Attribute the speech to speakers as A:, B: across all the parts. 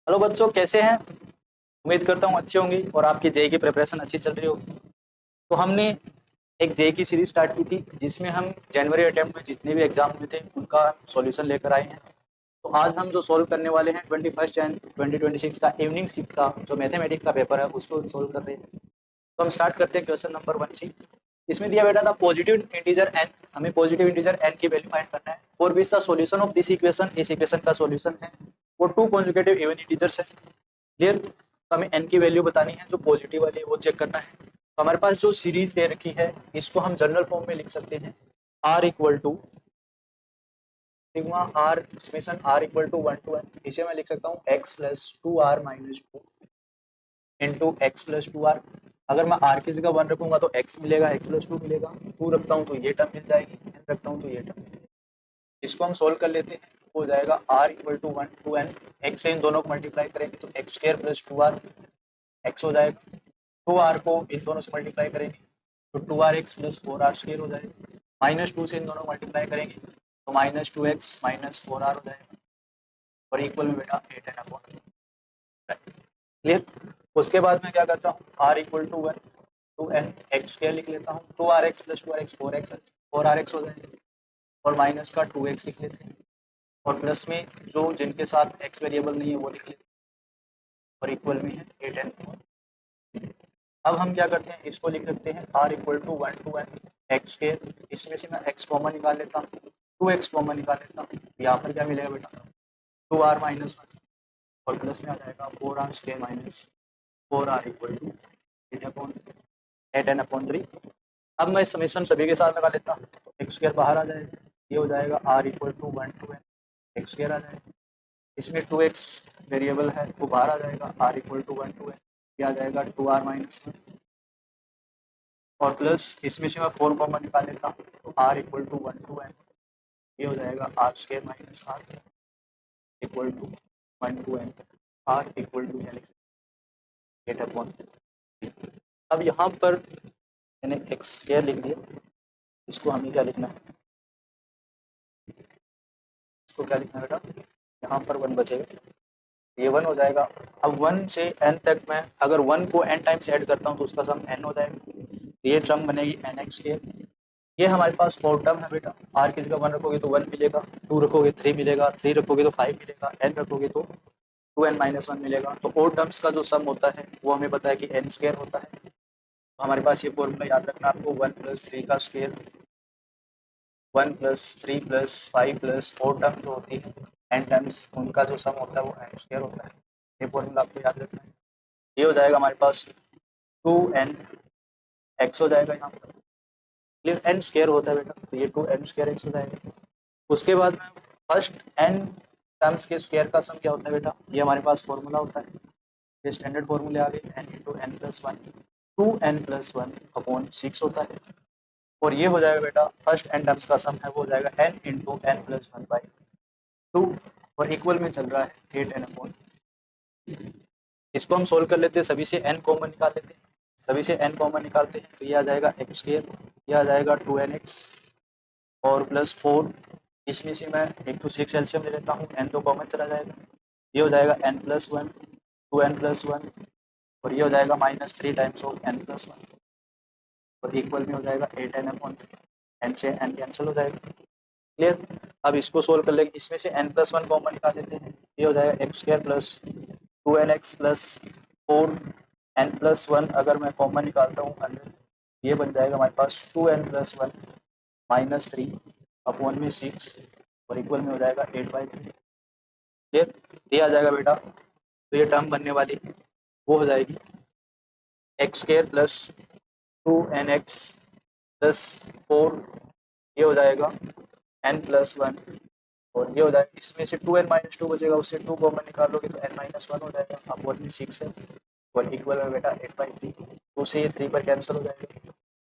A: Hello बच्चों, कैसे हैं? उम्मीद करता हूँ अच्छे होंगे और आपकी जेई की प्रिपरेशन अच्छी चल रही होगी। तो हमने एक जेई की सीरीज स्टार्ट की थी जिसमें हम जनवरी अटेम्प्ट में जितने भी एग्जाम हुए थे उनका सॉल्यूशन लेकर आए हैं। तो आज हम जो सॉल्व करने वाले हैं 21 जनवरी 2026 का इवनिंग शिफ्ट का जो मैथमेटिक्स का पेपर है उसको सॉल्व कर रहे हैं। तो हम स्टार्ट करते हैं क्वेश्चन नंबर 1 से। इसमें दिया बेटा था पॉजिटिव इंटीजर एन, हमें पॉजिटिव इंटीजर एन की वैल्यू फाइंड करना है। For which the solution of this equation, इस इक्वेशन का सॉल्यूशन है वो टू कॉन्जुगेटिव इवन इंटीजर्स है। क्लियर? तो हमें एन की वैल्यू बतानी है, जो पॉजिटिव वाली है वो चेक करना है। तो हमारे पास जो सीरीज दे रखी है इसको हम जनरल फॉर्म में लिख सकते हैं। R equal to sigma r summation r equal to 1 to n। इसे मैं लिख सकता हूँ x plus two r minus two into x plus two r. अगर मैं आर की जगह 1 रखूंगा तो एक्स मिलेगा, एक्स प्लस टू मिलेगा। 2 रखता हूँ तो ये टर्म मिल जाएगी, n रखता हूँ तो ये टर्म मिल जाएगी। इसको हम सोल्व कर लेते हैं। हो जाएगा r equal to 1 to n। X से इन दोनों को मल्टीप्लाई करेंगे तो x square plus two r x हो जाएगा। टू आर को इन दोनों से मल्टीप्लाई करेंगे तो two r x plus four r square हो जाएगा। माइनस टू से इन दोनों मल्टीप्लाई करेंगे तो minus two x minus four r हो जाएगा और इक्वल में बेटा 8n/। क्लियर? उसके बाद मैं क्या करता हूँ, r equal to 1 to n x square लिख लेता हूँ। Two r x plus two r x four r x हो जाएगा और माइनस का टू एक्स लिख लेते हैं और प्लस में जो जिनके साथ एक्स वेरिएबल नहीं है वो लिख लेते हैं और इक्वल में है 8n। अब हम क्या करते हैं, इसको लिख लेते हैं r equal to 1 to n x square. इसमें से मैं x कॉमन निकाल लेता हूँ, 2x कॉमन निकाल लेता हूँ। यहाँ पर क्या मिलेगा बेटा, 2r माइनस 1 और प्लस में आ जाएगा 4r square minus 4r equal to 8n/3। अब मैं समेशन सभी के साथ लगा लेता हूँ तो एक्स स्क्वायर बाहर आ जाएगा। ये हो जाएगा r equal to 1 to n x square आ जाएगा। इसमें 2x वेरिएबल है वो बाहर आ जाएगा, r equal to 1 to n ये आ जाएगा 2r माइनस 1 और प्लस इसमें से मैं 4 कॉमन निकाल लेता हूँ तो r equal to 1 to n ये हो जाएगा r square minus r equal to 1 to n r equal to 8/। अब यहाँ पर मैंने एक्स स्क्वायर लिख दिया, इसको हमें क्या लिखना है, इसको क्या लिखना है बेटा, यहाँ पर 1 बचेगा, ये 1 हो जाएगा। अब 1 से n तक मैं अगर 1 को n टाइम्स ऐड करता हूँ तो उसका सम n हो जाएगा। ये टर्म बनेगी nx स्क्वायर। ये हमारे पास 4 टर्म है बेटा। r की जगह 1 रखोगे तो 1 मिलेगा, 2 रखोगे 3 मिलेगा, 3 रखोगे तो 5 मिलेगा, n रखोगे तो 2n-1 मिलेगा। तो 4 टर्म्स का जो सम होता है वो हमें पता है कि n स्क्वायर होता है। तो हमारे पास ये फॉर्मूला याद रखना आपको, 1 + 3 का स्क्वायर 1 + 3 + 5 + 4 टर्म जो होती है n टर्म्स, उनका जो सम होता है वो n स्क्वायर होता है। ये फॉर्मूला आपको याद रखना है। ये हो जाएगा हमारे पास 2nx हो जाएगा यहाँ पर, क्लियर? n स्क्वायर होता है बेटा तो ये 2n² x हो जाएगा। उसके बाद में फर्स्ट n टर्म्स के स्क्वायर का सम क्या होता है बेटा, ये हमारे पास फॉर्मूला होता है, ये स्टैंडर्ड फॉर्मूले आ गए, n × n+1 2n+1/6 होता है। और ये हो जाएगा बेटा फर्स्ट n टर्म्स का सम है वो हो जाएगा n × n+1/2 और इक्वल में चल रहा है 8n/। इसको हम सोल्व कर लेते हैं, सभी से n कॉमन निकाल लेते हैं। सभी से n कॉमन निकालते हैं तो ये आ जाएगा x स्क्वायर, ये आ जाएगा 2nx और प्लस 4। इसमें से मैं 1 to 6 एलसीएम ले लेता हूँ, n तो कॉमन चला जाएगा। ये हो जाएगा n+1 2n+1 और ये हो जाएगा -3 टाइम्स ऑफ n+1 और इक्वल में हो जाएगा 8n/3। n से n कैंसिल हो जाएगा। क्लियर? अब इसको सोल्व कर लेंगे, इसमें से n+1 कॉमन निकाल लेते हैं। ये हो जाएगा x square plus 2nx plus 4n+1 अगर मैं कॉमन निकालता हूँ अंदर, ये बन जाएगा हमारे पास 2n+1 -3/6 और इक्वल में हो जाएगा 8/3। क्लियर? ये आ जाएगा बेटा, तो ये टर्म बनने वाली वो हो जाएगी x square plus 2nx plus 4, ये हो जाएगा n+1 और ये हो जाएगा, इसमें से 2n-2 बचेगा, उससे 2 कॉमन निकालोगे तो n-1 हो जाएगा। अब 1 में 6 है और इक्वल में बेटा 8/3, 2 से ये 3 पर कैंसिल हो जाएगा,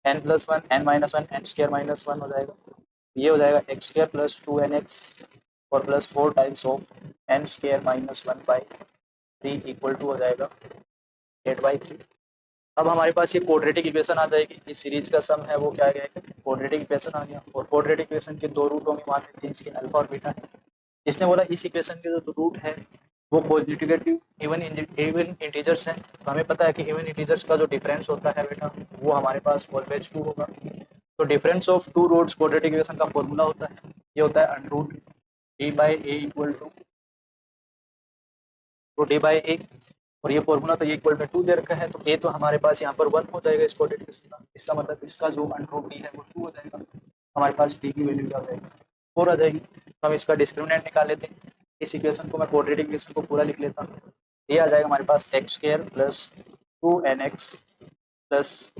A: n+1 n-1 n² - 1 हो जाएगा। ये हो जाएगा एक्स स्क्वायर प्लस 2nx और plus 4 times of n² - 1/3 equal to हो जाएगा 8/3। अब हमारे पास ये क्वाड्रेटिक इक्वेशन आ जाएगी। इस सीरीज का सम है वो क्या है, क्वाड्रेटिक इक्वेशन आ गया। और क्वाड्रेटिक इक्वेशन के 2 रूट होंगे, मान लेते हैं इसके अल्फा और बीटा है। इसने बोला इस इक्वेशन के जो रूट है वो पॉजिटिव इवन इंटीजर्स हैं, तो हमें पता है कि इवन इंटीजर्स का जो डिफरेंस होता है बेटा वो हमारे पास ऑलवेज 2 होगा। तो difference of two roots quadratic equation का फॉर्मूला होता है, ये होता है under root D by A equal to D by A, और ये फॉर्मूला तो ये इक्वल में 2 दे रखा है, तो ए तो हमारे पास यहाँ पर 1 हो जाएगा इस क्वाड्रेटिक इक्वेशन का, इसका मतलब इसका जो अंडर रूट डी है वो 2 हो जाएगा, हमारे पास डी की वैल्यू क्या हो जाएगी 4 आ जाएगी। तो हम इसका डिस्क्रिमिनेंट निकाल लेते हैं, इस इक्वेशन को मैं क्वाड्रेटिक इक्वेशन को पूरा लिख लेता हूँ। ये आ जाएगा हमारे पास x square plus 2nx plus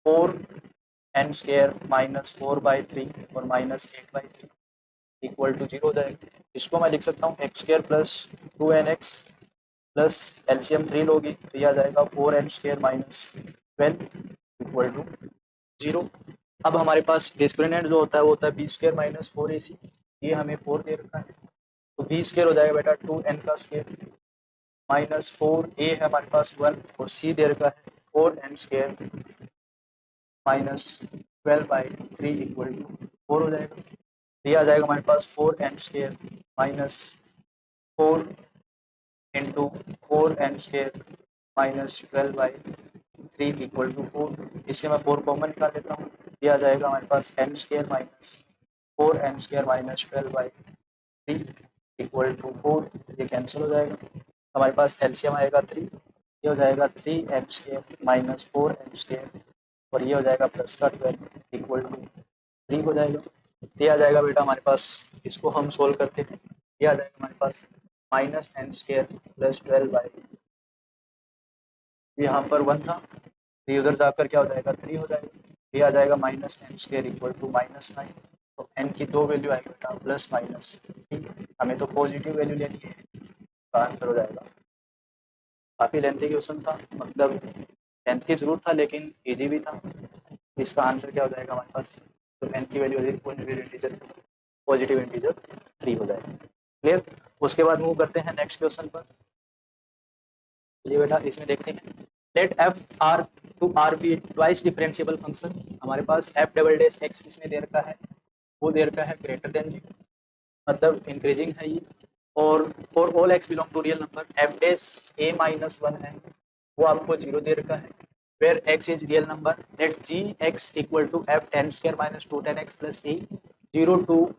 A: 4n² minus 4/3 और माइनस 8/3 इक्वल टू 0 हो जाएगा। इसको मैं लिख सकता हूँ x square plus 2nx plus LCM 3 लोगी तो यह आ जाएगा 4n² माइनस 12 इक्वल टू 0। अब हमारे पास डिस्क्रिमिनेंट जो होता है वो होता है b² माइनस 4ac, ये हमें 4 दे रखा है, तो b² हो जाएगा बेटा 2n² माइनस 4a है हमारे पास 1 और c दे रखा है 4n² माइनस 12/3 इक्वल टू 4 हो जाएगा। ये आ जाएगा हमारे पास 4n² minus 4 into 4n² minus 12/3 equal to 4। इससे मैं 4 कॉमन निकाल लेता हूँ, ये आ जाएगा हमारे पास n² minus 4n² minus 12/3 equal to 4, ये कैंसिल हो जाएगा, हमारे पास एलसीएम आएगा 3, ये हो जाएगा 3n² माइनस 4n² और ये हो जाएगा प्लस का 12 इक्वल टू 3 हो जाएगा। ये आ जाएगा बेटा हमारे पास, इसको हम सोल्व करते हैं, ये आ जाएगा हमारे पास माइनस n² प्लस 12 यहाँ पर 1 था, तो उधर जाकर क्या हो जाएगा 3 हो जाएगा, ये आ जाएगा माइनस n² इक्वल टू -9। तो n की 2 वैल्यू आएगी बेटा प्लस माइनस, ठीक है, हमें तो पॉजिटिव वैल्यू लेनी है, आंसर हो जाएगा। काफ़ी लेंथी क्वेश्चन था, मतलब लेंथी जरूर था लेकिन इजी भी था। इसका आंसर क्या हो जाएगा हमारे पास, तो n की वैल्यू पॉजिटिव इंटीजर 3 हो जाएगा। क्लियर। उसके बाद मूव करते हैं नेक्स्ट क्वेश्चन पर। चलिए बेटा इसमें देखते हैं, let f r to r be twice differentiable function. हमारे पास एफ डबल डैश एक्स किसने दे रखा है, वो दे रखा है ग्रेटर देन 0, मतलब इंक्रीजिंग है ये, और for all x belong to real number f dash a minus 1 है, वो आपको 0 दे रखा है, where x is real number let g x equal to f 10² minus 2 10x plus a 0 to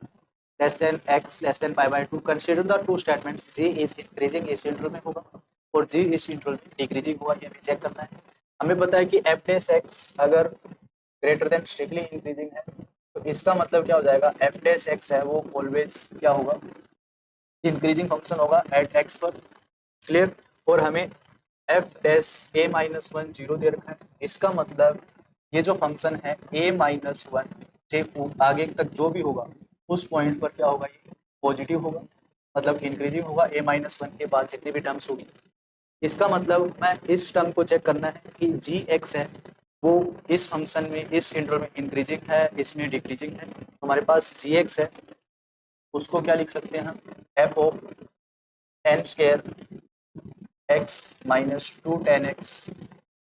A: less than x less than π/2। Consider the two statements, g is increasing इस इंटरवल में होगा और जी इस इंटरवल में डिक्रीजिंग हुआ, ये हमें चेक करना है। हमें पता है कि एफ डैश एक्स अगर ग्रेटर देन स्ट्रिक्टली इंक्रीजिंग है तो इसका मतलब क्या हो जाएगा, एफ डैश एक्स है वो ऑलवेज क्या होगा, इंक्रीजिंग फंक्शन होगा एट एक्स पर। क्लियर। और हमें एफ डैश ए माइनस 1 0 दे रखा है, इसका मतलब ये जो फंक्शन है ए माइनस 1 से आगे तक जो भी होगा उस पॉइंट पर क्या होगा, ये पॉजिटिव होगा, मतलब इंक्रीजिंग होगा ए माइनस 1 के बाद जितनी भी टर्म्स होगी। इसका मतलब मैं इस टर्म को चेक करना है कि जी एक्स है वो इस फंक्शन में इस इंटरवल में इंक्रीजिंग है, इसमें डिक्रीजिंग है। हमारे पास जी एक्स है, उसको क्या लिख सकते हैं हम, F of n² x minus 2 10x,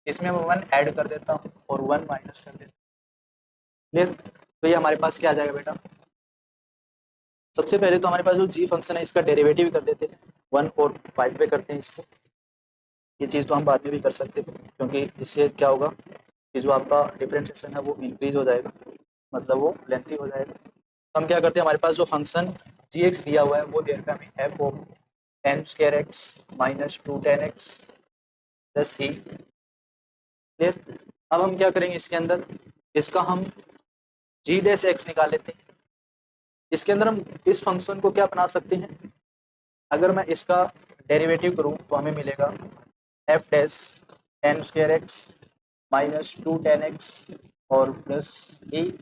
A: इसमें मैं 1 ऐड कर देता हूँ और 1 माइनस कर देता हूँ। क्लियर। तो ये हमारे पास क्या आ जाएगा बेटा, सबसे पहले तो हमारे पास जो जी फंक्शन है इसका डेरिवेटिव कर देते हैं, 1 और 5 पे करते हैं इसको। ये चीज़ तो हम बाद में भी कर सकते हैं क्योंकि इससे क्या होगा कि जो आपका डिफरेंशिएशन है वो इंक्रीज हो जाएगा, मतलब वो लेंथी हो जाएगा। तो हम क्या करते हैं, हमारे पास जो फंक्शन जी एक्स दिया हुआ है वो दे रखा है हमें F of n² x minus 2 10x plus A. Clear. अब हम क्या करेंगे, इसके अंदर इसका हम जी डैश एक्स निकाल लेते हैं। इसके अंदर हम इस फंक्शन को क्या बना सकते हैं, अगर मैं इसका डेरिवेटिव करूं तो हमें मिलेगा F dash n² x minus 2 10x और प्लस ए।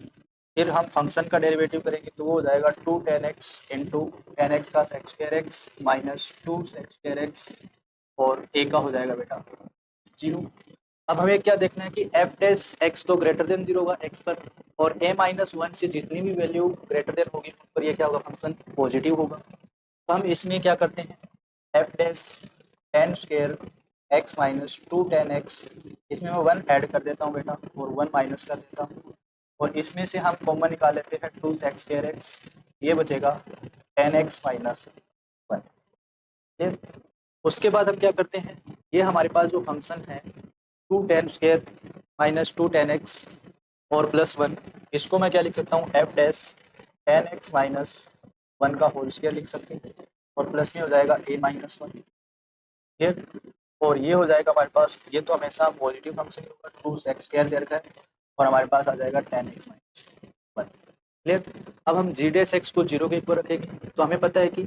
A: फिर हम फंक्शन का डेरिवेटिव करेंगे तो वो हो जाएगा 2 10x इंटू 10x का sec² x minus 2 sec² x और a का हो जाएगा बेटा 0। अब हमें क्या देखना है कि एफ डैश एक्स तो ग्रेटर देन 0 होगा x पर, और a माइनस 1 से जितनी भी वैल्यू ग्रेटर देन होगी उन पर ये क्या होगा, फंक्शन पॉजिटिव होगा। तो हम इसमें क्या करते हैं, F dash n² x minus 2 10x, इसमें मैं 1 ऐड कर देता हूँ बेटा और 1 माइनस कर देता हूँ, और इसमें से हम कॉमन निकाल लेते हैं 2 sec² x, ये बचेगा 10x माइनस 1। उसके बाद हम क्या करते हैं, ये हमारे पास जो फंक्शन है 2tan² माइनस 2tan x और +1, इसको मैं क्या लिख सकता हूँ, f dash tan x minus 1 का होल स्क्वायर लिख सकते हैं, और प्लस में हो जाएगा a माइनस 1। क्लियर। और ये हो जाएगा हमारे पास, ये तो हमेशा पॉजिटिव फंक्शन होगा, 2x² दे रखा है, और हमारे पास आ जाएगा tan x माइनस 1। क्लियर। अब हम g डैश x को 0 के इक्वल रखेंगे, तो हमें पता है कि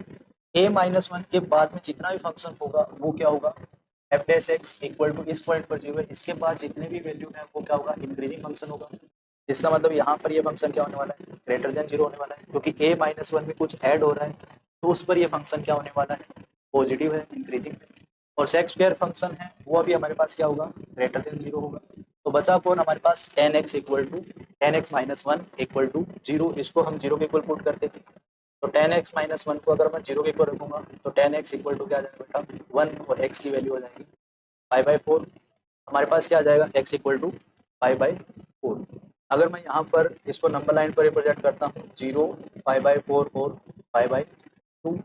A: a माइनस 1 के बाद में जितना भी फंक्शन होगा वो क्या होगा, f dash x equal to इस पॉइंट पर 0 है, इसके बाद जितने भी वैल्यू है वो क्या होगा, इंक्रीजिंग फंक्शन होगा। इसका मतलब यहाँ पर ये फंक्शन क्या होने वाला है, ग्रेटर देन 0 होने वाला है, क्योंकि a माइनस 1 में कुछ ऐड हो रहा है, तो उस पर ये फंक्शन क्या होने वाला है, पॉजिटिव है, इंक्रीजिंग है। और सेक स्क्वायर फंक्शन है वो अभी हमारे पास क्या होगा, ग्रेटर देन 0 होगा। तो बचा कौन हमारे पास, tan x equal to tan x minus 1 equal to 0, इसको हम 0 के इक्वल पुट करते थे। तो tan x माइनस 1 को अगर मैं 0 के इक्वल रखूंगा तो tan x इक्वल टू क्या आ जाएगा बेटा, 1, और x की वैल्यू हो जाएगी 5/4। हमारे पास क्या आ जाएगा, x इक्वल टू 5/4। अगर मैं यहाँ पर इसको नंबर लाइन पर रिप्रेजेंट करता हूँ, 0, 5/4 और 5/2,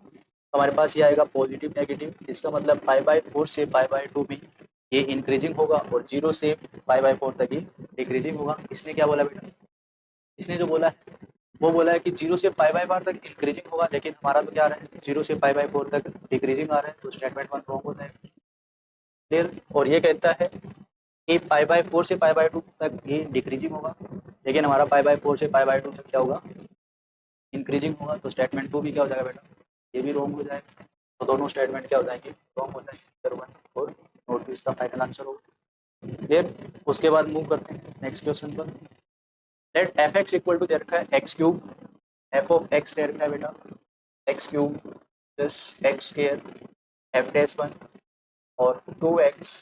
A: हमारे पास ये आएगा पॉजिटिव नेगेटिव, इसका मतलब 5/4 से 5/2 भी ये इंक्रीजिंग होगा, और 0 से 5/4 तक ये डिक्रीजिंग होगा। इसने क्या बोला बेटा, इसने जो बोला है वो बोला है कि 0 से 5/4 तक इंक्रीजिंग होगा, लेकिन हमारा तो क्या आ रहा है, 0 से 5/4 तक डिक्रीजिंग आ रहा है, तो स्टेटमेंट 1 रॉन्ग होता है। क्लियर। और ये कहता है कि 5/4 से 5/2 तक ये डिक्रीजिंग होगा, लेकिन हमारा 5/4 से 5/2 तक क्या होगा, इंक्रीजिंग होगा, तो स्टेटमेंट 2 भी क्या हो जाएगा बेटा, ये भी रॉन्ग हो जाएगा। तो दोनों स्टेटमेंट क्या हो जाएंगे, रॉन्ग हो जाएंगे, 1 और नोट 2 इसका फाइनल आंसर होगा। क्लियर। उसके बाद मूव करते हैं नेक्स्ट क्वेश्चन पर। Let f x equal to दे रखा है x³ f ऑफ x दे रखा है बेटा x³ plus x square f dash 1 और 2x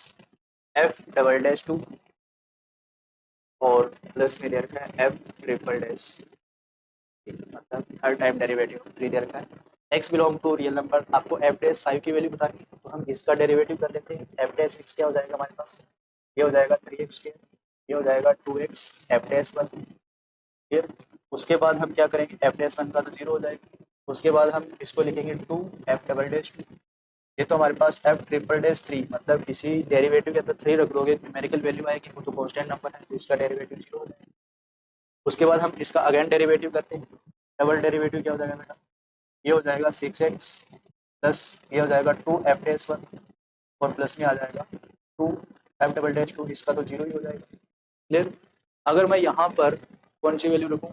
A: f डबल डैश 2 और प्लस में दे रखा है f ट्रिपल डैश, मतलब हर टाइम डेरिवेटिव 3 दे रखा है। x belong to real number, आपको f डैश 5 की वैल्यू बतानी है, तो हम इसका डेरिवेटिव कर लेते हैं। f डैश x क्या हो जाएगा हमारे पास, ये हो जाएगा 3x स्क्वायर, ये हो जाएगा 2x f डैश 1। फिर उसके बाद हम क्या करेंगे, f डैश 1 का तो 0 हो जाएगा, उसके बाद हम इसको लिखेंगे 2 f डबल डैश 2, ये तो हमारे पास f ट्रिपल डैश 3, मतलब इसी डेरिवेटिव के अंदर 3 रख दोगे, न्यूमेरिकल वैल्यू आएगी, वो तो कांस्टेंट नंबर है, तो इसका डेरिवेटिव 0 हो जाएगा। उसके बाद हम इसका अगेन डेरिवेटिव करते हैं, डबल डेरिवेटिव क्या हो जाएगा बेटा, ये हो जाएगा 6x प्लस ये हो जाएगा 2f डैश 1 और प्लस में आ जाएगा 2f डबल डैश 2, इसका तो 0 ही हो जाएगा। क्लियर। अगर मैं यहाँ पर कौन सी वैल्यू रखूँ,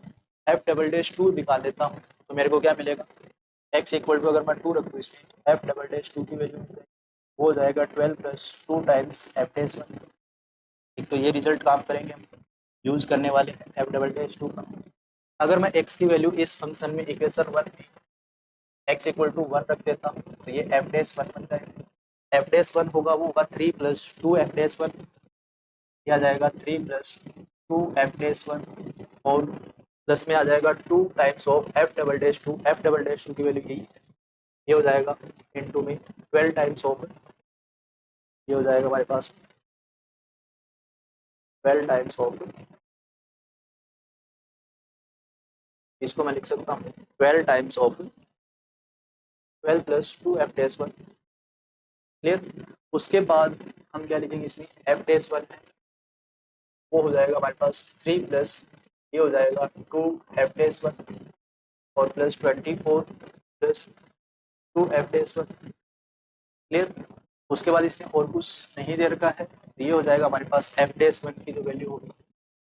A: f डबल डैश 2 निकाल देता हूँ, तो मेरे को क्या मिलेगा, x इक्वल टू अगर मैं 2 रखूँ इसमें, तो f डबल डैश 2 की वैल्यू वो हो जाएगा 12 प्लस 2 टाइम्स f डैश 1। एक तो ये रिजल्ट काम करेंगे हम, यूज करने वाले हैं f डबल डैश 2 का। अगर मैं x की वैल्यू इस फंक्शन में इक्वेशन 1 में x इक्वल टू 1 रख देता हूँ, तो ये f डैश 1 बन जाएगा। f डैश 1 होगा वो होगा 3 प्लस 2 f डैश 1, ये आ जाएगा 3 प्लस 2 f डैश 1 और प्लस में आ जाएगा 2 times of f double dash 2, f double dash 2 की वैल्यू यही है, ये हो जाएगा इनटू में 12 टाइम्स ऑफ, ये हो जाएगा हमारे पास 12 टाइम्स ऑफ, इसको मैं लिख सकता हूँ 12 times of 12 plus 2 f dash 1। Clear. उसके बाद हम क्या लिखेंगे इसमें, f डैश 1 है वो हो जाएगा हमारे पास 3 प्लस ये हो जाएगा 2 f डैश 1 और plus 24 plus 2 f dash 1। Clear. उसके बाद इसमें और कुछ नहीं दे रखा है, तो ये हो जाएगा हमारे पास f डैश 1 की जो वैल्यू होगी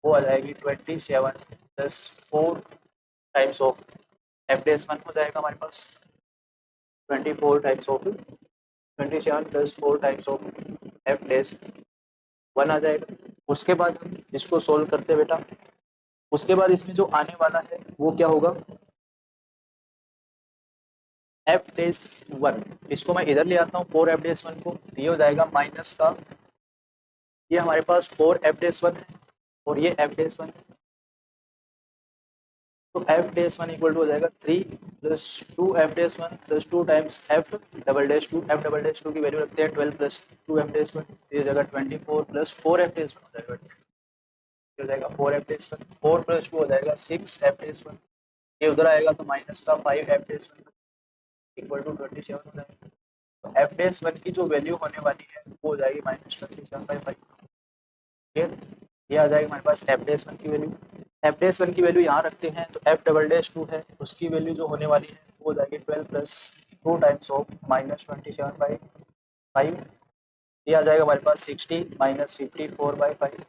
A: वो आ जाएगी 27 plus 4 times of f dash 1 हो जाएगा हमारे पास 24 times of 27 plus 4 times of f dash 1 आ जाएगा। उसके बाद हम इसको सोल्व करते हैं बेटा, उसके बाद इसमें जो आने वाला है वो क्या होगा, f डैश 1, इसको मैं इधर ले आता हूँ 4 f डैश 1 को, तो ये हो जाएगा माइनस का, ये हमारे पास 4 f डैश 1 है और ये f डैश 1 है, तो f डैश 1 इक्वल टू हो जाएगा 3 plus 2 f dash 1 plus 2 times f double dash 2, f double dash 2 की वैल्यू रखते हैं 12 प्लस 2 f डैश 1, ये जगह 24 प्लस 4 f डैश 1 हो जाएगा, हो जाएगा 4 f डैश 1, 4 प्लस 2 हो जाएगा 6 f डैश 1, ये उधर आएगा तो माइनस का 5 f डैश 1 इक्वल टू 27 हो जाएगा। तो एफ डैश वन की जो वैल्यू होने वाली है वो हो जाएगी -27/5। क्लियर, ये आ जाएगा हमारे पास एफ डैश वन की वैल्यू। एफ डैश वन की वैल्यू यहाँ रखते हैं तो एफ डबल डैश टू है, उसकी वैल्यू जो होने वाली है वो हो जाएगी 12 प्लस 2 टाइम्स ऑफ -27/5। ये आ जाएगा हमारे पास 60 -54/5।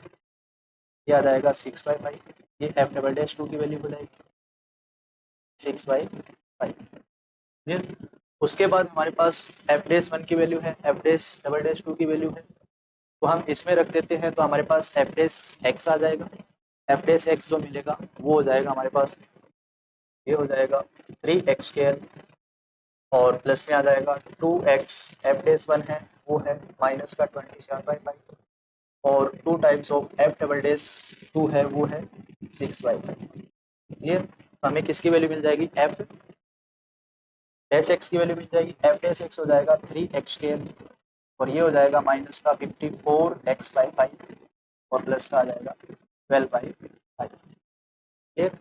A: ये आ जाएगा 6/5। ये एफ डबल डैश टू की वैल्यू हो जाएगी 6/5। क्लियर। उसके बाद हमारे पास एफ डैश वन की वैल्यू है, F dash double dash two की वैल्यू है, तो हम इसमें रख देते हैं तो हमारे पास एफ डैश एक्स आ जाएगा। एफ डैश एक्स जो मिलेगा वो हो जाएगा हमारे पास, ये हो जाएगा 3x² और प्लस में आ जाएगा 2x। एफ डैश वन है वो है माइनस का 27/5 और 2 times of F double dash two है वो है 6/5। क्लियर। हमें किसकी वैल्यू मिल जाएगी, एफ डैश एक्स की वैल्यू मिल जाएगी। एफ डैश एक्स हो जाएगा 3x² और ये हो जाएगा माइनस का 54x/5 और प्लस का आ जाएगा 12/5। ठीक।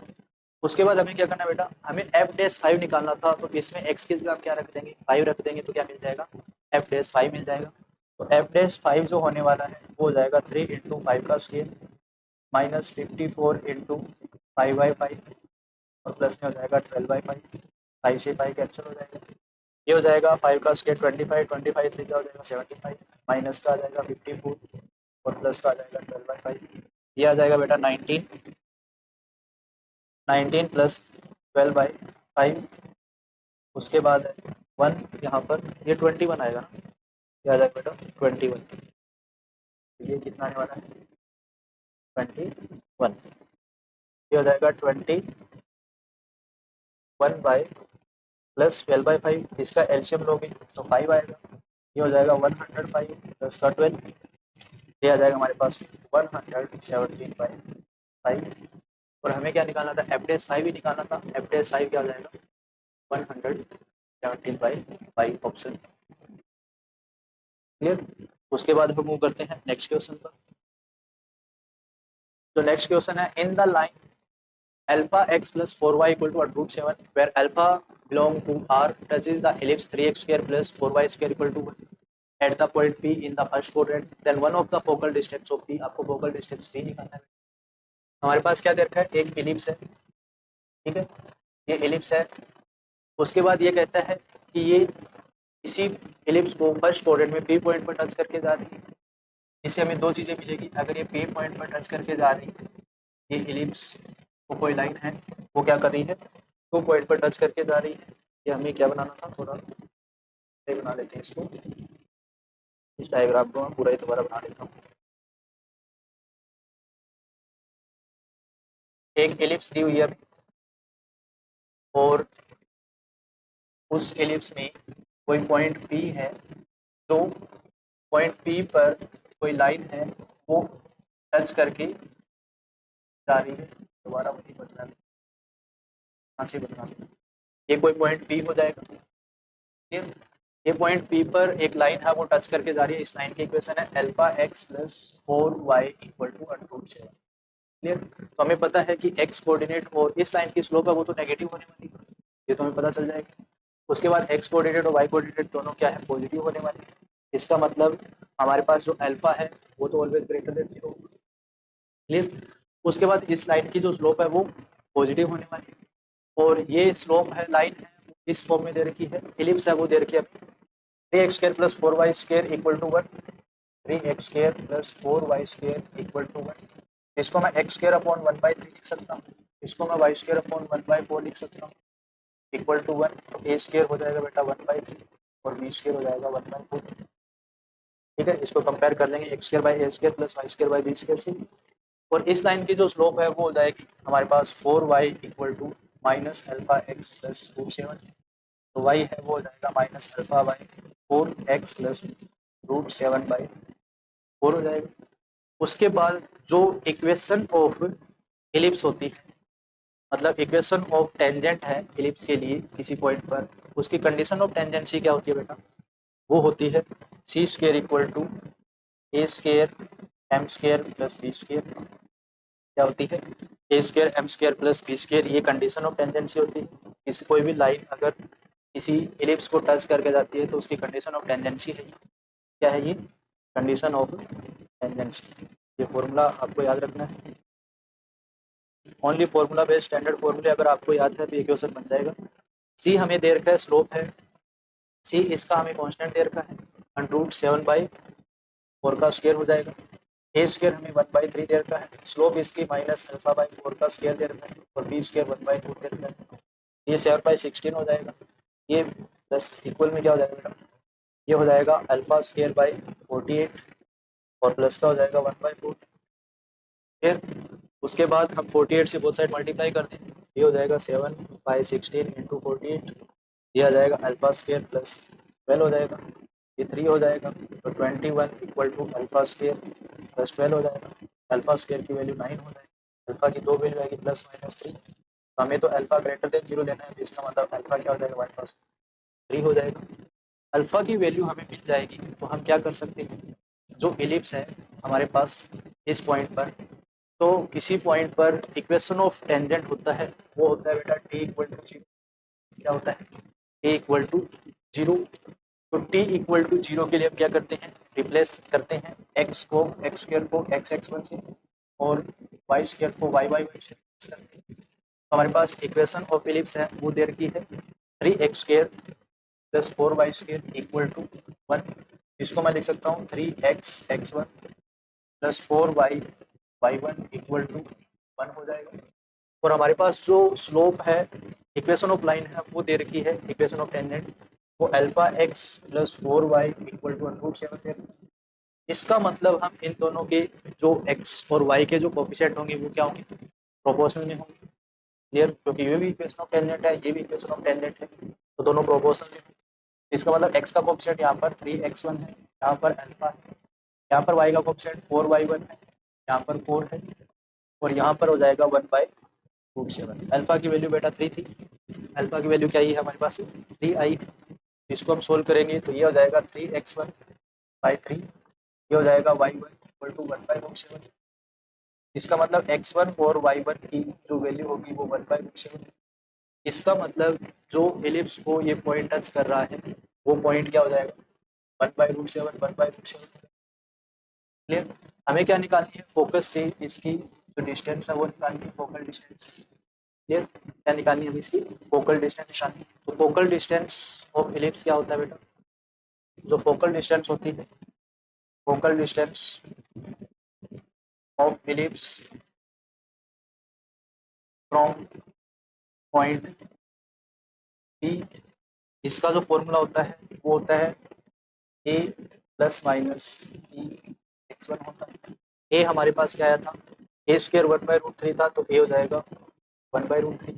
A: उसके बाद हमें क्या करना है बेटा, हमें एफ डैश 5 निकालना था, तो इसमें एक्स की जगह हम क्या रख देंगे, 5 रख देंगे, तो क्या मिल जाएगा, एफ डैश 5 मिल जाएगा। तो एफ डैश 5 जो होने वाला है वो हो जाएगा 3 × 5 का स्क्वायर -54 × 5/5 और प्लस में हो जाएगा 12/5। 5 से 5 कैंसिल हो जाएगा, ये हो जाएगा 5 का स्क्वायर 25, 25 3 हो जाएगा 75, माइनस का आ जाएगा 54 और प्लस का आ जाएगा 12/5। ये आ जाएगा बेटा 19 प्लस 12/5। उसके बाद है 1 यहाँ पर, ये 21 आएगा ना, ये आ जाएगा बेटा 21। ये कितना आने वाला है 21। ये हो जाएगा 21 प्लस 12/5, इसका एलसीएम लोगे तो 5 आएगा। ये हो जाएगा 105 प्लस का 12, ये आ जाएगा हमारे पास 117/5। और हमें क्या निकालना था, एफ डैश 5 ही निकालना था। एफ डैश 5 क्या हो जाएगा 117/5 ऑप्शन। क्लियर। उसके बाद हम मूव करते हैं नेक्स्ट क्वेश्चन पर। तो नेक्स्ट क्वेश्चन है, in the line alpha x plus 4y equal to √7 where alpha belong to R touches the ellipse 3x² plus 4y² equal to 1 at the point P in the first quadrant, then one of the focal distance of P, आपको focal distance P निकालना है। हमारे पास क्या दे रखा है, एक ellipse है, ठीक है, ये एलिप्स है। उसके बाद ये कहता है कि ये इसी एलिप्स को फर्स्ट क्वाड्रेंट में P पॉइंट पर टच करके जा रही है। इससे हमें दो चीज़ें मिलेगी, अगर ये P पॉइंट पर टच करके जा रही है, ये एलिप्स वो कोई लाइन है वो क्या कर रही है, 2 पॉइंट पर टच करके जा रही है। ये हमें क्या बनाना था, थोड़ा बना लेते हैं इसको, इस डायग्राम को मैं पूरा ही दोबारा बना लेता हूँ। एक एलिप्स दी हुई है और उस एलिप्स में कोई पॉइंट P है, तो पॉइंट P पर कोई लाइन है वो टच करके जा रही है। दोबारा वही बदला, कहाँ से बदला, ये कोई पॉइंट P हो जाएगा। क्लियर। ये पॉइंट P पर एक लाइन है वो टच करके जा रही है। इस लाइन की इक्वेशन है alpha x plus 4y equal to √7। Clear. तो हमें पता है कि x कोऑर्डिनेट और इस लाइन की स्लोप है वो तो नेगेटिव होने वाली है, ये तो हमें पता चल जाएगा। उसके बाद x कोऑर्डिनेट और y कोऑर्डिनेट दोनों क्या है, पॉजिटिव होने वाली है। इसका मतलब हमारे पास जो अल्फा है वो तो ऑलवेज ग्रेटर देन 0। क्लियर। उसके बाद इस लाइन की जो स्लोप है वो पॉजिटिव होने वाली है और ये स्लोप है, लाइन है, इस फॉर्म में दे रखी है, एलिप्स है वो दे रखी है 3x² plus 4y² equal to 1। 3x² plus 4y² equal to 1। इसको मैं x² अपॉन 1/3 लिख सकता हूँ, इसको मैं y² अपॉन 1/4 लिख सकता हूँ इक्वल टू 1। तो a² हो जाएगा बेटा 1/3 और b² हो जाएगा 1/4। ठीक है, इसको कंपेयर कर लेंगे x² by a² plus y² by b² से। और इस लाइन की जो स्लोप है वो हो जाएगी हमारे पास 4y equal to minus alpha x plus √7। तो y है वो हो जाएगा minus alpha by 4x plus √7/4 हो जाएगा। उसके बाद जो इक्वेशन ऑफ एलिप्स होती है, मतलब इक्वेशन ऑफ टेंजेंट है एलिप्स के लिए किसी पॉइंट पर, उसकी कंडीशन ऑफ टेंजेंसी क्या होती है बेटा, वो होती है c² equal to a² m² plus b²। क्या होती है, a² m² प्लस b², ये कंडीशन ऑफ टेंजेंसी होती है। किसी कोई भी लाइन अगर किसी एलिप्स को टच करके जाती है तो उसकी कंडीशन ऑफ टेंजेंसी है। क्या है ये? Condition of tangency. ये फॉर्मूला आपको याद रखना है। ओनली फॉर्मूला बेस्ड स्टैंडर्ड फॉर्मूले अगर आपको याद है तो ये क्वेश्चन बन जाएगा। सी हमें दे रखा है, स्लोप है सी, इसका हमें कांस्टेंट दे रखा है √7/4 का स्क्वायर हो जाएगा। ए स्क्वायर हमें 1/3 दे रखा है, स्लोप इसकी -α/4 का स्क्वायर दे रखा है, और बी स्क्वायर 1/2 दे रखा है। ये 7/16 हो जाएगा। ये प्लस इक्वल में क्या हो जाएगा बेटा? ये हो जाएगा α²/48 और प्लस का हो जाएगा 1/4। फिर उसके बाद हम 48 से बोथ साइड मल्टीप्लाई कर दें, ये हो जाएगा 7/16 × 48, ये आ जाएगा α² + 12 हो जाएगा। ये 3 हो जाएगा तो 21 = α² + 12 हो जाएगा। α² की वैल्यू 9 हो जाएगी, अल्फा की दो वैल्यू आएगी +-3। तो हमें तो अल्फा ग्रेटर देन 0 लेना है, तो इसका मतलब अल्फा क्या हो जाएगा? 1/3 हो जाएगा। अल्फा की वैल्यू हमें मिल जाएगी तो हम क्या कर सकते हैं, जो एलिप्स है हमारे पास इस पॉइंट पर, तो किसी पॉइंट पर इक्वेशन ऑफ टेंजेंट होता है, वो होता है बेटा t = 0। क्या होता है? t = 0। तो t = 0 के लिए हम क्या करते हैं? रिप्लेस करते हैं x को x² को x(x1) से और y² को y(y1) से रिप्लेस करते हैं। तो हमारे पास इक्वेशन ऑफ एलिप्स है, वो दे रखी है 3x² + 4y² = 1। इसको मैं लिख सकता हूँ 3x(x1) + 4y(y1) = 1 हो जाएगा। और हमारे पास जो स्लोप है, इक्वेशन ऑफ लाइन है, वो दे रखी है इक्वेशन ऑफ टेंजेंट, वो α(x + 4y) = √7 दे रखी है। इसका मतलब हम इन दोनों के जो x और y के जो कोफिशिएंट होंगे वो क्या होंगे? प्रोपोर्शनल में होंगे। क्लियर? क्योंकि ये भी इक्वेशन ऑफ टेंजेंट है, ये भी इक्वेशन ऑफ टेंजेंट है, तो दोनों प्रोपोर्शनल में। इसका मतलब x का कोफिशिएंट यहाँ पर 3x1 है, यहाँ पर अल्फा है, यहाँ पर y का कोफिशिएंट 4y1 है, यहाँ पर 4 है, और यहाँ पर हो जाएगा 1/√7। अल्फा की वैल्यू बेटा 3 थी, अल्फा की वैल्यू क्या आई है हमारे पास? 3 आई है। इसको हम सोल्व करेंगे तो ये हो जाएगा 3x1/3, ये हो जाएगा y1 = 1/√7। इसका मतलब x1 और y1 की जो वैल्यू होगी वो 1/√7। इसका मतलब जो एलिप्स को ये पॉइंट टच कर रहा है, वो पॉइंट क्या हो जाएगा? 1/√7, 1/√7। क्लियर? हमें क्या निकालनी है? फोकस से इसकी जो डिस्टेंस है वो निकालनी है, फोकल डिस्टेंस। क्लियर? क्या निकालनी है? इसकी फोकल डिस्टेंस निकालनी है। तो फोकल डिस्टेंस ऑफ एलिप्स क्या होता है बेटा? जो फोकल डिस्टेंस होती है, focal distance of ellipse from point B, इसका जो फॉर्मूला होता है वो होता है a ± e(x1) होता है। a हमारे पास क्या आया था? a² 1/√3 था, तो a हो जाएगा 1/√3,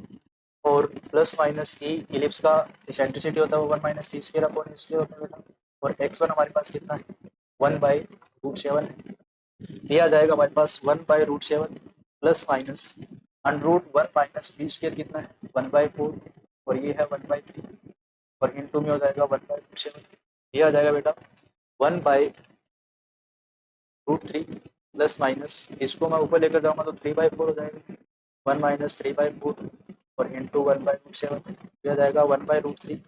A: और ± e एलिप्स का एसेंट्रिसिटी होता है वो 1 - b² होता है बेटा, और x1 हमारे पास कितना है? 1/√7 है। ये आ जाएगा हमारे पास 1/√7 ± √1 - b² कितना है? 1/4, और ये है 1/3, और इंटू में हो जाएगा 1/√7। ये आ जाएगा बेटा 1/√3 प्लस माइनस, इसको मैं ऊपर लेकर जाऊंगा तो 3/4 हो जाएगा, 1 - 3/4 और इंटू 1/√7, ये आ जाएगा 1/√3।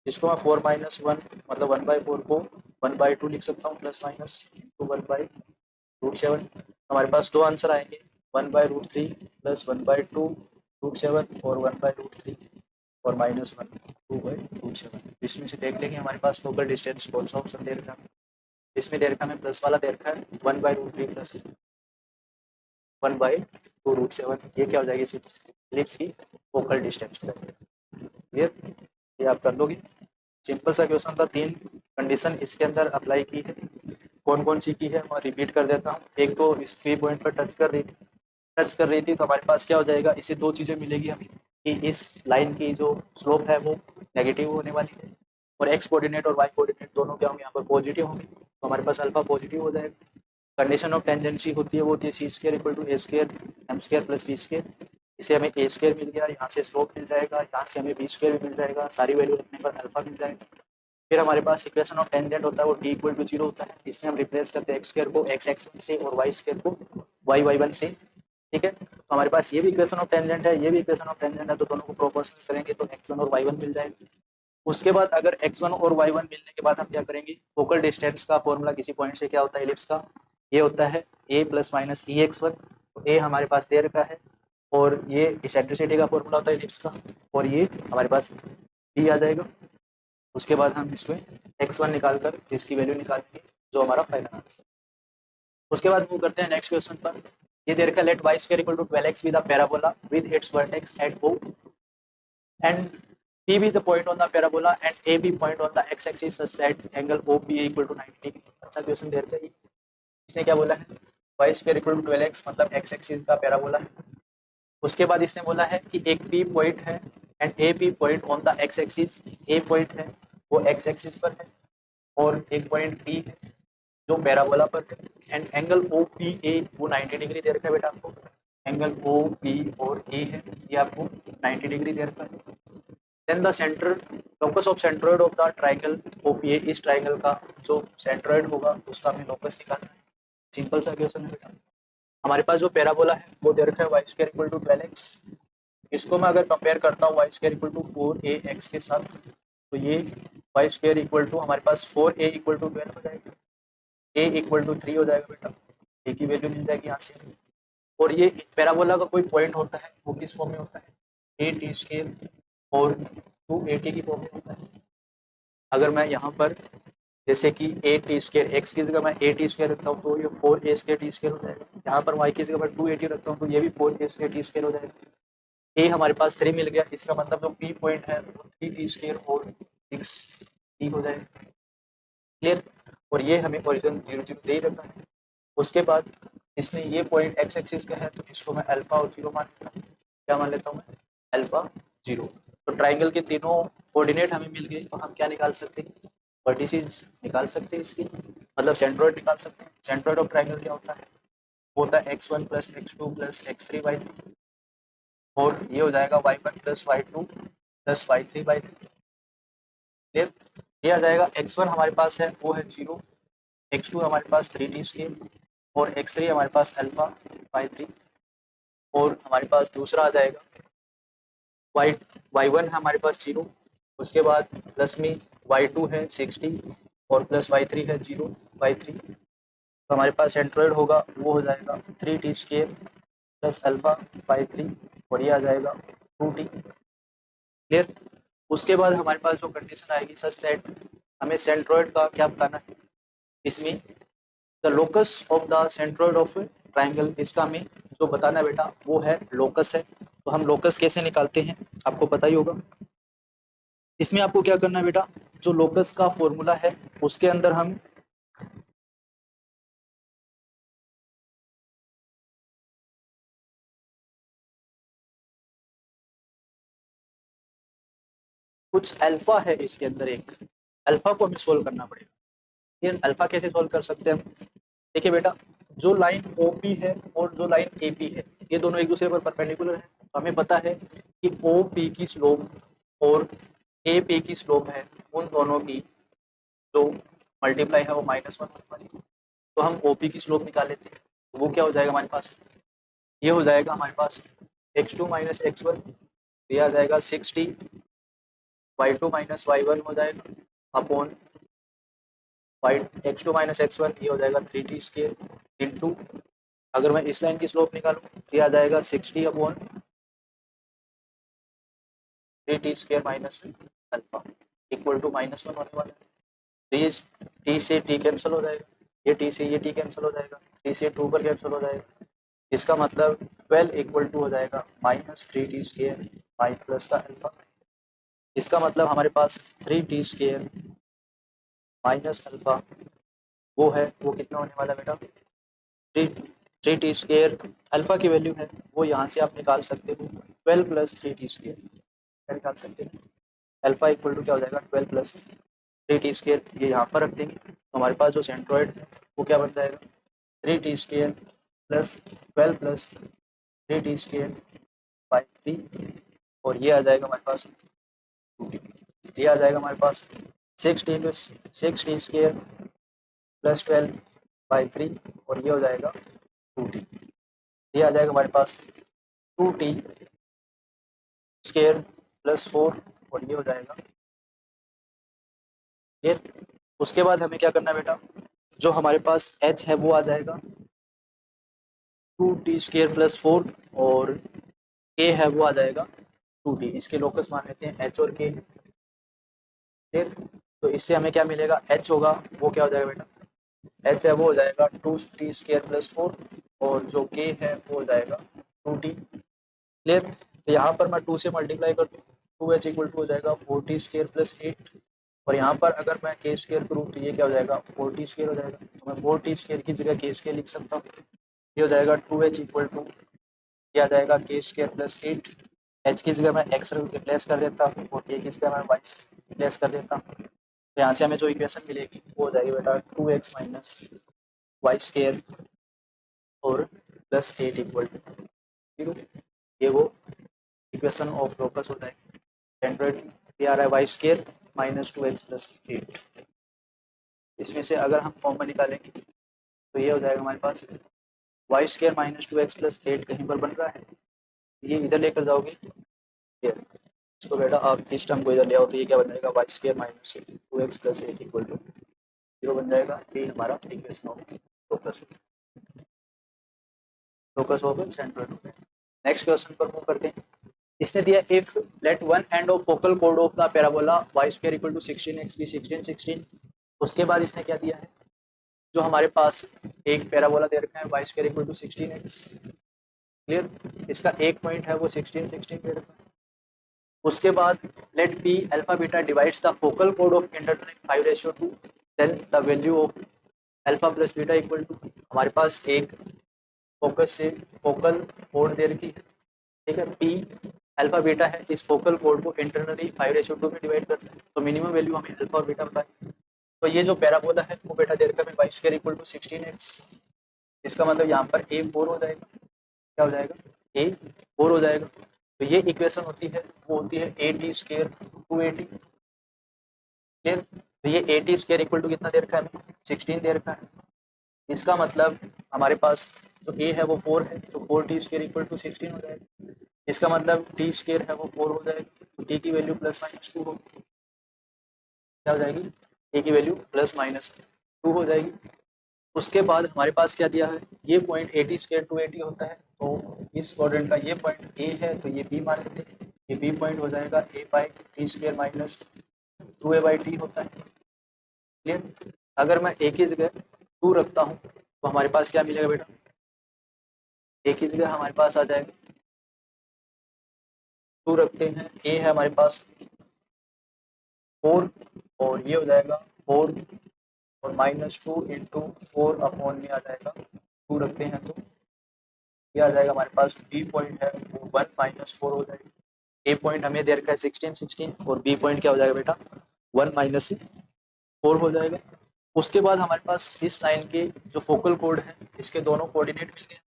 A: इसको मैं 4 - 1 मतलब 1/4 को 1/2 लिख सकता हूँ, प्लस माइनस इंटू 1/√7। हमारे पास दो आंसर आएंगे, 1/√3 प्लस 1/2√7 और 1/√3 और -1 2/√7। इसमें से देख लेंगे हमारे पास फोकल डिस्टेंस कौन सा ऑप्शन दे रखा है। इसमें दे रखा है प्लस वाला दे रखा है 1/√3 प्लस 1/2√7। ये क्या हो जाएगी? एलिप्स की फोकल डिस्टेंस हो जाएगी। क्लियर? ये आप कर लोगे। सिंपल सा क्वेश्चन था, 3 कंडीशन इसके अंदर अप्लाई की है। कौन कौन सी की है मैं रिपीट कर देता हूँ। एक तो इस पी पॉइंट पर टच कर रही थी तो हमारे पास क्या हो जाएगा? इसे दो चीज़ें मिलेगी हमें, कि इस लाइन की जो स्लोप है वो नेगेटिव होने वाली है, और एक्स कोऑर्डिनेट और वाई कोऑर्डिनेट दोनों क्या होंगे? यहाँ पर पॉजिटिव होंगे, तो हमारे पास अल्फा पॉजिटिव हो जाएगा। कंडीशन ऑफ टेंजेंसी होती है वो होती है c² = a² m² + b²। इसे हमें a² मिल गया, यहाँ से स्लोप मिल जाएगा, यहाँ से हमें b² भी मिल जाएगा, सारी वैल्यू रखने पर अल्फा मिल जाएगा। फिर हमारे पास इक्वेशन ऑफ टेंजेंट होता है वो t = 0 होता है, इसमें हम रिप्लेस करते हैं x² को x(x1) से और y² को y(y1) से। ठीक है, तो हमारे पास ये भी इक्वेशन ऑफ टेंजेंट है, ये भी इक्वेशन ऑफ टेंजेंट है, तो दोनों को प्रोपोर्शनल करेंगे तो x1 और y1 मिल जाएगा। उसके बाद अगर x1 और y1 मिलने के बाद हम क्या करेंगे, फोकल डिस्टेंस का फॉर्मूला किसी पॉइंट से क्या होता है एलिप्स का, ये होता है a plus minus E x one. तो a हमारे पास दे रखा है और ये इसेंट्रिसिटी का फॉर्मूला होता है एलिप्स का, और ये हमारे पास b आ जाएगा। उसके बाद हम इसमें x1 निकाल कर इसकी वैल्यू निकालेंगे जो हमारा फाइनल आंसर। उसके बाद मूव करते हैं नेक्स्ट क्वेश्चन पर। ये दे रखा है let y square equal to 12x with a parabola with its vertex at o and P be the point on the parabola and A be point on the x-axis such that angle OP equal to 90 degree। अच्छा question दे रखा है। इसने क्या बोला है, y square equal to 12x मतलब x axis का parabola है। उसके बाद इसने बोला है कि एक P पॉइंट है and A P point on the x axis, A point है वो x एक्सिस पर है और एक पॉइंट P है जो पैराबोला पर है एंड एंगल OPA वो 90 डिग्री दे रखा है बेटा आपको। एंगल OP और A है ये आपको 90 डिग्री दे रखा है। Then the centre locus of centroid of the triangle OPA, इस ट्रायंगल का जो सेंट्रोइड होगा उसका हमें लोकस निकालना है। सिंपल सा क्वेश्चन है बेटा। हमारे पास जो पैराबोला है वो दे रखा है y square equal to 12x। इसको मैं अगर कंपेयर करता हूँ y square equal to 4ax के साथ, तो ये y स्क्वायर इक्वल टू हमारे पास 4a इक्वल टू 12 हो जाएगा, a इक्वल टू 3 हो जाएगा बेटा, a की वैल्यू मिल जाएगी यहाँ से। और ये पैराबोला का कोई पॉइंट होता है वो किस फॉर्म में होता है, a टी स्केयर और 2at की फॉर्म में होता है। अगर मैं यहाँ पर जैसे कि ए टी स्क्र एक्स की जगह मैं ए टी स्क्र रखता हूँ तो ये 4a स्क्र टी स्क्र हो जाएगा। यहाँ पर y की जगह मैं 2at रखता हूँ तो ये भी 4a स्क्र टी स्क्र हो जाएगा। a हमारे पास 3 मिल गया, इसका मतलब जो p पॉइंट है वो 3t स्क्र और 6t हो जाएगा। क्लियर। और ये हमें ओरिजिन 0 0 दे ही रखा है। उसके बाद इसने ये पॉइंट एक्स एक्सिस का है तो इसको मैं अल्फा और 0 मान लेता हूँ। क्या मान लेता हूँ मैं, अल्फा 0। तो ट्राइंगल के तीनों कोऑर्डिनेट हमें मिल गए तो हम क्या निकाल सकते हैं, वर्टिसेस निकाल सकते हैं इसकी, मतलब सेंट्रोइड निकाल सकते हैं। सेंट्रोइड ऑफ ट्राइंगल क्या होता है, वो होता है x1 plus x2 plus x3 by 3 और ये हो जाएगा y1 plus y2 plus y3 by 3। Clear. ये आ जाएगा x1 हमारे पास है वो है 0, x2 हमारे पास 3t स्क्वायर और x3 हमारे पास अल्फा बाई 3 और हमारे पास दूसरा आ जाएगा y1 है हमारे पास 0, उसके बाद प्लस में y2 है 60 और प्लस y3 है 0 बाई 3। तो हमारे पास सेंट्रोइड होगा वो हो जाएगा 3t square plus alpha by 3 और ये आ जाएगा 2t। क्लियर। उसके बाद हमारे पास जो कंडीशन आएगी सच दैट हमें सेंट्रोइड का क्या बताना है, इसमें the locus of the centroid of triangle, इसका हमें जो बताना है बेटा वो है लोकस है। तो हम लोकस कैसे निकालते हैं आपको पता ही होगा। इसमें आपको क्या करना है बेटा, जो लोकस का फॉर्मूला है उसके अंदर हम कुछ अल्फा है, इसके अंदर एक अल्फा को हमें सोल्व करना पड़ेगा। ये अल्फा कैसे सोल्व कर सकते हैं हम, देखिए बेटा जो लाइन OP है और जो लाइन AP है ये दोनों एक दूसरे पर परपेंडिकुलर है। तो हमें पता है कि OP की स्लोप और AP की स्लोप है उन दोनों की जो मल्टीप्लाई है वो -1 होने वाली है। तो हम OP की स्लोप निकाल लेते हैं तो वो क्या हो जाएगा हमारे पास, ये हो जाएगा हमारे पास x2 माइनस x1, ये आ जाएगा 60, y2 माइनस y1 हो जाएगा अपॉन x2 माइनस x1, ये हो जाएगा 3t स्क्वायर इंटू, अगर मैं इस लाइन की स्लोप निकालूं ये आ जाएगा 60 upon 3t square minus alpha equal to -1 होने वाला है। तो ये t से t कैंसिल हो जाएगा, ये t से ये t कैंसिल हो जाएगा, 3 से 2 पर कैंसिल हो जाएगा। इसका मतलब 12 इक्वल टू हो जाएगा -3t स्क्वायर माइनस प्लस का अल्फा। इसका मतलब हमारे पास 3t स्क्वायर माइनस अल्फा वो है वो कितना होने वाला बेटा, थ्री टी स्क्र अल्फा की वैल्यू है वो यहाँ से आप निकाल सकते हो 12 प्लस 3t स्क्र क्या निकाल सकते हैं, अल्फा इक्वल टू क्या हो जाएगा 12 प्लस 3t स्क्र, ये यहाँ पर रख देंगे तो हमारे पास जो सेंट्रोइड है वो क्या बन जाएगा 3t square plus 12 plus 3t square by 3 और ये आ जाएगा हमारे पास 2t, ये आ जाएगा हमारे पास 6t स्क्र प्लस 12 बाई 3 और ये हो जाएगा 2t, ये आ जाएगा हमारे पास 2t स्क्वायर प्लस 4 और ये हो जाएगा ये उसके बाद हमें क्या करना है बेटा, जो हमारे पास h है वो आ जाएगा 2t² + 4 और k है वो आ जाएगा 2t। इसके लोकस मान लेते हैं h और k। फिर तो इससे हमें क्या मिलेगा, h होगा वो क्या हो जाएगा बेटा, h है वो हो जाएगा 2t² + 4 और जो k है वो हो जाएगा 2t। क्लियर। तो यहाँ पर मैं 2 से मल्टीप्लाई कर दूँ, 2h = हो जाएगा 4t² + 8 और यहाँ पर अगर मैं k² करूँ तो ये क्या हो जाएगा 4t² हो जाएगा। तो मैं 4t² की जगह k² लिख सकता हूँ। ये हो जाएगा 2h = ये आ जाएगा k² + 8। h की जगह मैं x रिप्लेस कर देता हूँ और k की जगह मैं y रिप्लेस कर देता हूँ। तो यहाँ से हमें जो इक्वेशन मिलेगी वो हो जाएगी बेटा 2x - y² और +8 = 0। ये वो इक्वेशन ऑफ लोकस हो जाएगी। स्टैंडर्ड ये आ रहा है y² - 2x + 8। इसमें से अगर हम कॉमन निकालेंगे तो ये हो जाएगा हमारे पास y² - 2x + 8 कहीं पर बन रहा है, ये इधर लेकर जाओगे ये इसको बेटा आप इस टर्म को इधर ले आओ तो ये क्या बन जाएगा y² - 2x + 8 = 0 बन जाएगा। ये हमारा इक्वेशन ऑफ लोकस हो गया, स्टैंडर्ड हो गया। नेक्स्ट क्वेश्चन पर मूव करते हैं। इसने दिया if let one end of focal कोड of the parabola y² = 16x be 16 16। उसके बाद इसने क्या दिया है, जो हमारे पास एक पैराबोला दे रखा है y² = 16x। क्लियर। इसका एक पॉइंट है वो 16 16 दे रखा है। उसके बाद let p alpha beta divides the focal कोड of internal 5:2 then the value of alpha plus beta = हमारे पास एक फोकस से फोकल कोड दे रखी है, ठीक है। p अल्फा बीटा है, इस फोकल कोड को इंटरनली 5:2 में डिवाइड करता है, तो मिनिमम वैल्यू हमें अल्फा और बीटा बताए। तो ये जो पैराबोला है वो बेटा दे रखा है y² = 16x। इसका मतलब यहाँ पर a 4 हो जाएगा, क्या हो जाएगा a 4 हो जाएगा। तो ये इक्वेशन होती है वो होती है at² 2at। क्लियर। तो ये at² = कितना दे रखा है हमें 16 दे रखा है। इसका मतलब हमारे पास जो a है वो 4 है, तो 4t² = 16 हो जाएगा। इसका मतलब t² है वो 4 हो जाएगा, तो t की वैल्यू +-2 होगी, क्या हो जाएगी a की वैल्यू +-2 हो जाएगी। उसके बाद हमारे पास क्या दिया है, ये पॉइंट at² 2at होता है, तो इस क्वाड्रेंट का ये पॉइंट a है तो ये b मान लेते हैं। ये b पॉइंट हो जाएगा a/t² - 2a/t होता है। क्लियर। अगर मैं a की जगह 2 रखता हूँ तो हमारे पास क्या मिलेगा बेटा, a की जगह हमारे पास आ जाएगा 2 रखते हैं, a है हमारे पास 4 और ये हो जाएगा 4 और -2 × 4 अपॉन में आ जाएगा 2 रखते हैं तो ये आ जाएगा हमारे पास बी पॉइंट है वो 1 - 4 हो जाएगा। ए पॉइंट हमें दे रखा है 16 16 और बी पॉइंट क्या हो जाएगा बेटा 1 - 4 हो जाएगा। उसके बाद हमारे पास इस लाइन के जो फोकल कोड है इसके दोनों कोऑर्डिनेट मिल गए,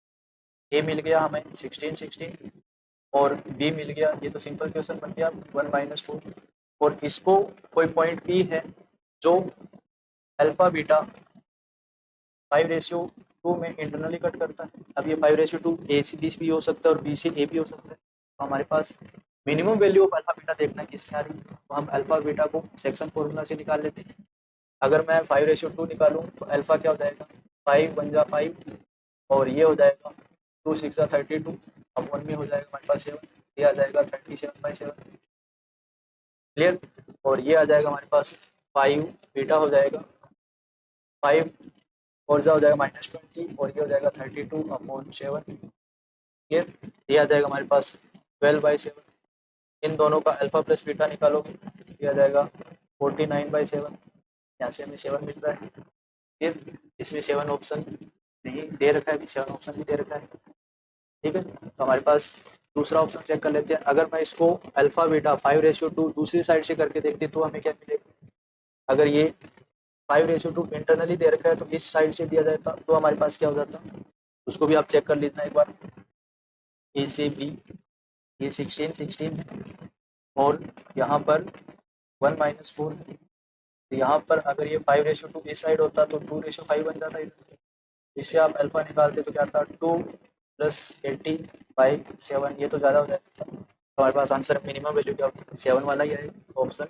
A: ए मिल गया हमें 16 16 और बी मिल गया, ये तो सिंपल क्वेश्चन बन गया 1 - 4। और इसको कोई पॉइंट पी है जो अल्फा बीटा 5:2 में इंटरनली कट करता है। अब ये 5:2 ए से बी भी हो सकता है और बी से ए भी हो सकता है। तो हमारे पास minimum value of alpha beta देखना है किसमें आ रही है, तो हम अल्फा बीटा को सेक्शन फॉर्मूला से निकाल लेते हैं। अगर मैं 5:2 निकालूं तो अल्फा क्या हो जाएगा 5 × 5 और ये हो जाएगा 2 6 32 अब 1 में हो जाएगा हमारे पास 7, ये आ जाएगा 37/7। क्लियर। और ये आ जाएगा हमारे पास 5 बीटा हो जाएगा 5 और जा हो जाएगा -20 और ये हो जाएगा 32/7। क्लियर। ये आ जाएगा हमारे पास 12/7। इन दोनों का अल्फा प्लस बीटा निकालोगे ये आ जाएगा 49/7। यहाँ से हमें 7 मिल रहा है। फिर इसमें 7 ऑप्शन नहीं दे रखा है, 7 ऑप्शन भी दे रखा है। ठीक है, तो हमारे पास दूसरा ऑप्शन चेक कर लेते हैं। अगर मैं इसको अल्फा बीटा 5:2 दूसरी साइड से करके देखते तो हमें क्या मिलेगा, अगर ये 5:2 इंटरनली दे रखा है तो इस साइड से दिया जाता तो हमारे पास क्या हो जाता, उसको भी आप चेक कर लीजिए एक बार। ए से बी ये 16 16 है और यहाँ पर 1 - 4 है, तो यहाँ पर अगर ये 5:2 इस साइड होता तो 2:5 बन जाता है। इससे आप अल्फा निकालते तो क्या था 2 + 18/7, ये तो ज़्यादा हो जाएगा। तो हमारे पास आंसर मिनिमम वैल्यू क्या होगी 7 वाला ही है, ऑप्शन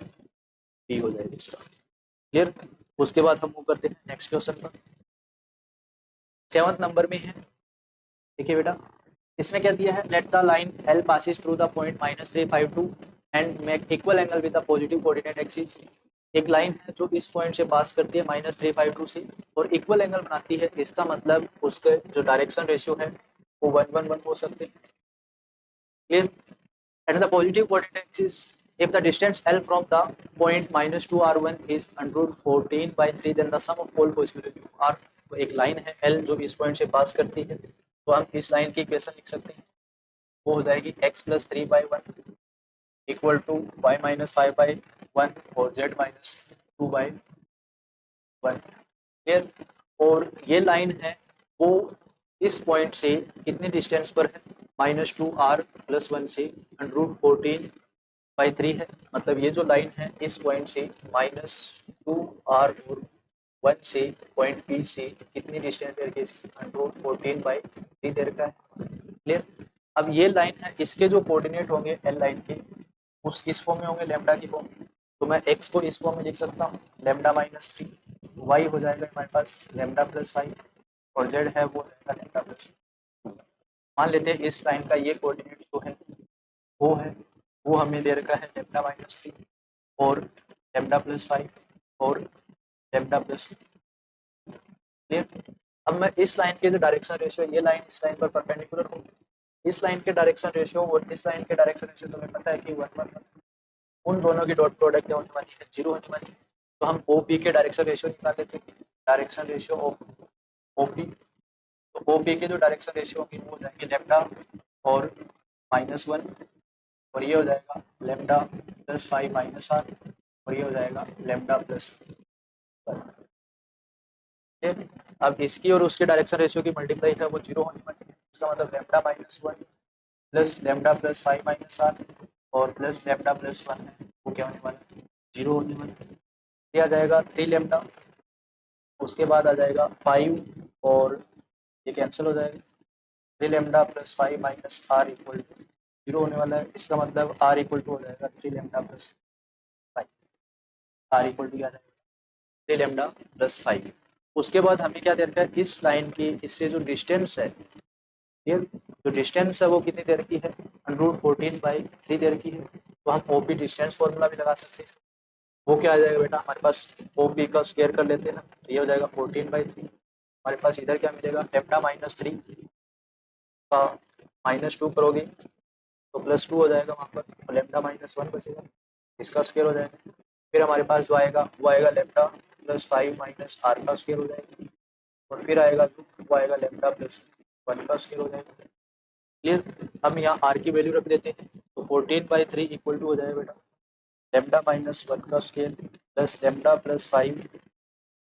A: बी हो जाएगी इसका। क्लियर। उसके बाद हम मूव करते हैं नेक्स्ट क्वेश्चन पर। 7th नंबर में है, देखिए बेटा, इसने क्या दिया है, let the line L passes through the point -352 and make equal angle with the positive coordinate axis. एक लाइन है जो इस पॉइंट से पास करती है -352 से और इक्वल एंगल बनाती है, इसका मतलब उसके जो डायरेक्शन रेशियो है वो 1 1 1 हो सकते हैं। Clear. And the positive coordinate axis, if the distance L from the point -2 r1 is √14/3 then the sum of all possible value r। तो एक लाइन है L जो इस पॉइंट से पास करती है, तो हम इस लाइन की इक्वेशन लिख सकते हैं, वो हो जाएगी x + 3/1 इक्वल टू y - 5/1 और z - 2/1। क्लियर। और ये लाइन है वो इस पॉइंट से कितने डिस्टेंस पर है, -2r+1 से √14/3 है। मतलब ये जो लाइन है इस पॉइंट से -2r और 1 से पॉइंट P से कितनी डिस्टेंस दे रखी है, √14/3 दे रखा है। क्लियर। अब ये लाइन है, इसके जो कोऑर्डिनेट होंगे एल लाइन के उस इस फॉर्म में होंगे, लैम्डा की फॉर्म में। तो मैं x को इस फॉर्म में लिख सकता हूँ, λ-3, y हो जाएगा हमारे पास λ+5 और z है वो जाएगा λ+2। मान लेते हैं इस लाइन का ये कोऑर्डिनेट जो है वो हमें दे रखा है λ-3 और λ+5 और λ+2। क्लियर। अब मैं इस लाइन के जो डायरेक्शन रेशियो, ये लाइन इस लाइन पर परपेंडिकुलर होगी, इस लाइन के डायरेक्शन रेशियो और इस लाइन के डायरेक्शन रेशियो तुम्हें पता है कि 1 1 1, उन दोनों की डॉट प्रोडक्ट होने वाली है 0 होने वाली है। तो हम OP के डायरेक्शन रेशियो निकाल लेते हैं, डायरेक्शन रेशियो ऑफ OP। तो OP के जो डायरेक्शन रेशियो होगी वो हो जाएंगे लैम्डा और -1 और ये हो जाएगा λ+5 - r और ये हो जाएगा λ+1। अब इसकी और उसके डायरेक्शन रेशियो की मल्टीप्लाई है वो 0 होने वाली है, इसका मतलब λ-1 प्लस λ+5 - r और प्लस λ+1 है वो क्या होने वाला है, 0 होने वाला है। ये आ जाएगा 3 लैम्डा, उसके बाद आ जाएगा 5 और ये कैंसिल हो जाएगा, 3 lambda plus 5 minus r equal to 0 होने वाला है। इसका मतलब r इक्वल टू हो जाएगा 3 lambda plus 5, r equal to क्या जाएगा 3 लैम्डा प्लस 5। उसके बाद हमें क्या दे रखा है, इस लाइन की इससे जो डिस्टेंस है, ये जो डिस्टेंस है वो कितनी दे रखी है, √14/3 दे रखी है। तो हम OP डिस्टेंस फॉर्मूला भी लगा सकते हैं। वो क्या आ जाएगा बेटा, हमारे पास OP का स्क्वायर कर लेते हैं ना, तो ये हो जाएगा 14/3। हमारे पास इधर क्या मिलेगा, λ-3 का -2 करोगे तो +2 हो जाएगा वहाँ पर, और λ-1 बचेगा, इसका स्क्वायर हो जाएगा। फिर हमारे पास वो आएगा λ+5 - r का स्क्वायर हो जाएगा, और फिर आएगा वो आएगा λ+1 का स्क्वायर हो जाएगा। क्लियर। हम यहाँ r की वैल्यू रख देते हैं, तो 14/3 इक्वल टू हो जाएगा बेटा λ-1 का स्क्वायर प्लस λ+5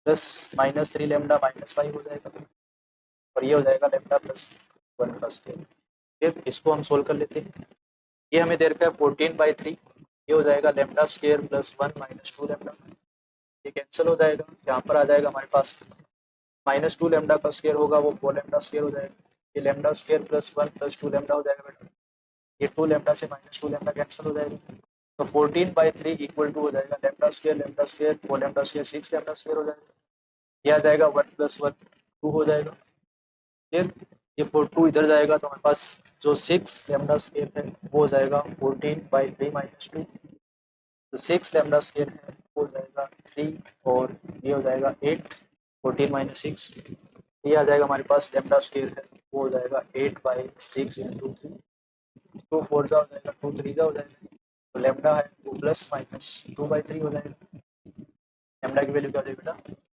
A: प्लस -3 λ-5 हो जाएगा, और ये हो जाएगा λ+1 का स्क्वायर। फिर इसको हम सोल्व कर लेते हैं, ये हमें दे रखा है 14/3, ये हो जाएगा λ² प्लस 1 - 2 लैम्डा, ये कैंसिल हो जाएगा, यहाँ पर आ जाएगा हमारे पास -2 लैम्डा का स्क्वायर होगा वो 4 लैम्डा स्क्वायर हो जाएगा, ये λ² प्लस 1 प्लस 2 लैम्डा हो जाएगा बेटा, ये 2 लैम्डा से -2 लैम्डा कैंसिल हो जाएगा। तो 14/3 इक्वल टू हो जाएगा λ² 4 लैम्डा स्क्वायर 6 लैम्डा स्क्वायर हो जाएगा, यह आ जाएगा 1 + 1 2 हो जाएगा। क्लियर। ये 2 इधर जाएगा तो हमारे पास जो 6 लैम्डा स्क्वायर है वो हो जाएगा 14/3 - 2, तो 6 लैम्डा स्क्वायर है वो हो जाएगा 3 और ये हो जाएगा 8, 14 - 6, ये आ जाएगा हमारे पास लैम्डा स्क्वायर है वो हो जाएगा 8/6 × 3, 2 4 जा हो जाएगा, 2 3 जा हो जाएगा, तो लैम्डा है वो +-2/3 हो जाएगा। लैम्डा की वैल्यू क्या हो जाएगी बेटा,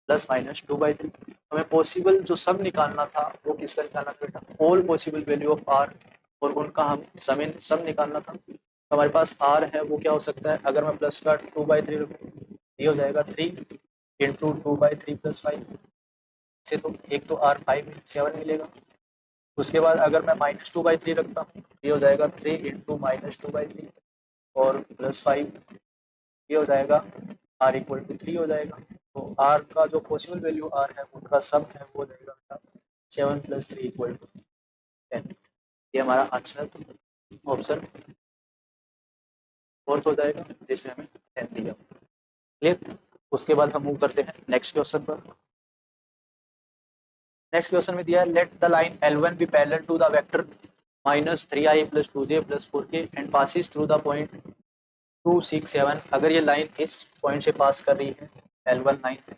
A: +-2/3। हमें पॉसिबल जो सम निकालना था वो किसका निकालना था बेटा, all possible value of r, और उनका हम सम निकालना था। तो हमारे पास r है वो क्या हो सकता है, अगर मैं प्लस का 2/3 रखूँ, ये हो जाएगा 3 × 2/3 + 5 से, तो एक तो r 7 मिलेगा। उसके बाद अगर मैं -2/3 रखता हूँ, ये हो जाएगा 3 × -2/3 और +5, ये हो जाएगा r इक्वल टू 3 हो जाएगा। तो r का जो पॉसिबल वैल्यू r है उनका सम है वो जाएगा 7 + 3 = 10। ये हमारा आंसर ऑप्शन फोर्थ हो जाएगा जिसमें हमें 10 दिया। क्लियर। उसके बाद हम मूव करते हैं नेक्स्ट क्वेश्चन पर। नेक्स्ट क्वेश्चन में दिया है let the line L1 be parallel to the vector -3i + 2j + 4k and passes through the point 2 6 7। अगर ये लाइन इस पॉइंट से पास कर रही है, L1 लाइन है,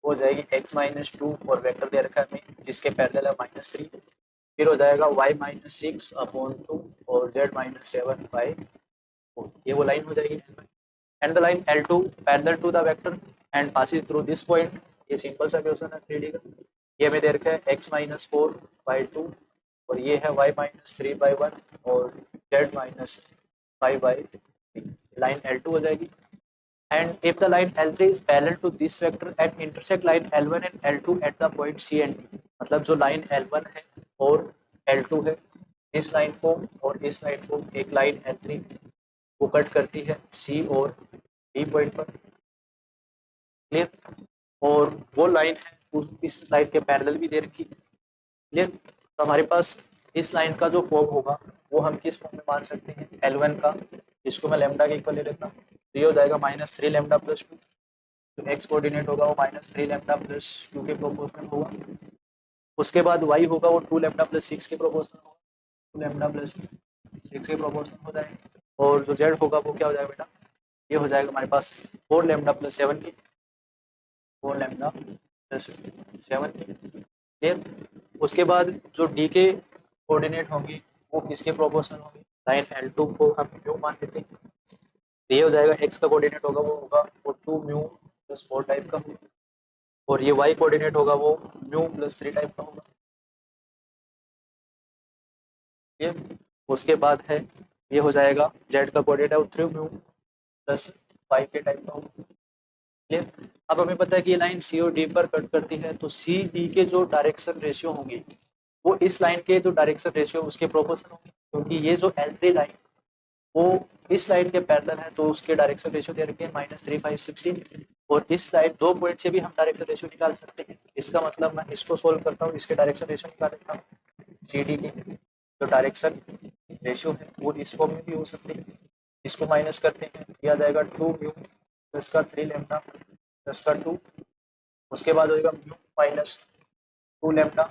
A: हो जाएगी x-2 और वेक्टर दे रखा है हमें जिसके पैरेलल है -3, फिर हो जाएगा y-6/2 और z-7/4। ये वो लाइन हो जाएगी। And the line L2 parallel to the vector and passes through this point. ये सिंपल सा क्वेश्चन है 3D का। ये हमें दे रखा है x-4/2 और ये है y-3/1 और z-5/3। लाइन L2 हो जाएगी। And if the line L3 is parallel to this vector and intersect line L1 and L2 at the point C and D, मतलब जो लाइन L1 है और L2 है, इस लाइन को और इस लाइन को एक लाइन L3 वो कट करती है C और D पॉइंट पर, क्लियर। और वो लाइन है इस लाइन के पैरेलल भी दे रखी है, क्लियर। तो हमारे पास इस लाइन का जो फॉर्म होगा वो हम किस फॉर्म में मान सकते हैं, L1 का, जिसको मैं लैम्डा के इक्वल ले लेता हूँ। तो ये हो जाएगा -3 लैम्डा + 2। तो एक्स कोऑर्डिनेट होगा वो -3 लैम्डा + 2 के प्रोपोर्शनल होगा। उसके बाद वाई होगा वो 2 लैम्डा + 6 के प्रोपोर्शनल होगा, 2 लैम्डा + 6 के प्रोपोर्शनल हो जाएगा। और जो जेड होगा वो क्या हो जाएगा बेटा, ये हो जाएगा हमारे पास 4 लैम्डा + 7 के, 4 लैम्डा + 7 के, क्लियर। उसके बाद जो डी के कोऑर्डिनेट होंगी वो किसके प्रोपोर्शनल होंगी, लाइन L2 को हम म्यू मान लेते हैं। ये हो जाएगा एक्स का कोऑर्डिनेट होगा वो 2 म्यू + 4 टाइप का होगा और ये वाई कोऑर्डिनेट होगा वो म्यू + 3 टाइप का होगा, ये। उसके बाद है ये हो जाएगा जेड का कोऑर्डिनेट है वो 3 म्यू + 5 के टाइप का होगा, क्लियर। अब हमें पता है कि ये लाइन सी और डी पर कट करती है, तो सी डी के जो डायरेक्शन रेशियो होंगे वो इस लाइन के जो डायरेक्शन रेशियो उसके प्रोपोर्शनल होंगे, क्योंकि ये जो L3 लाइन वो इस लाइन के पैरेलल है तो उसके डायरेक्शन रेशियो दे रखे हैं -3 5 16। और इस लाइन 2 पॉइंट से भी हम डायरेक्शन रेशियो निकाल सकते हैं। इसका मतलब मैं इसको सोल्व करता हूँ, इसके डायरेक्शन रेशियो निकाल लेता हूँ। सी डी की जो डायरेक्शन रेशियो है वो इस फॉर्म में भी हो सकती है। इसको माइनस करते हैं, किया जाएगा 2 म्यू + 3 लैम्डा + 2। उसके बाद होगा म्यू -2 लैम्डा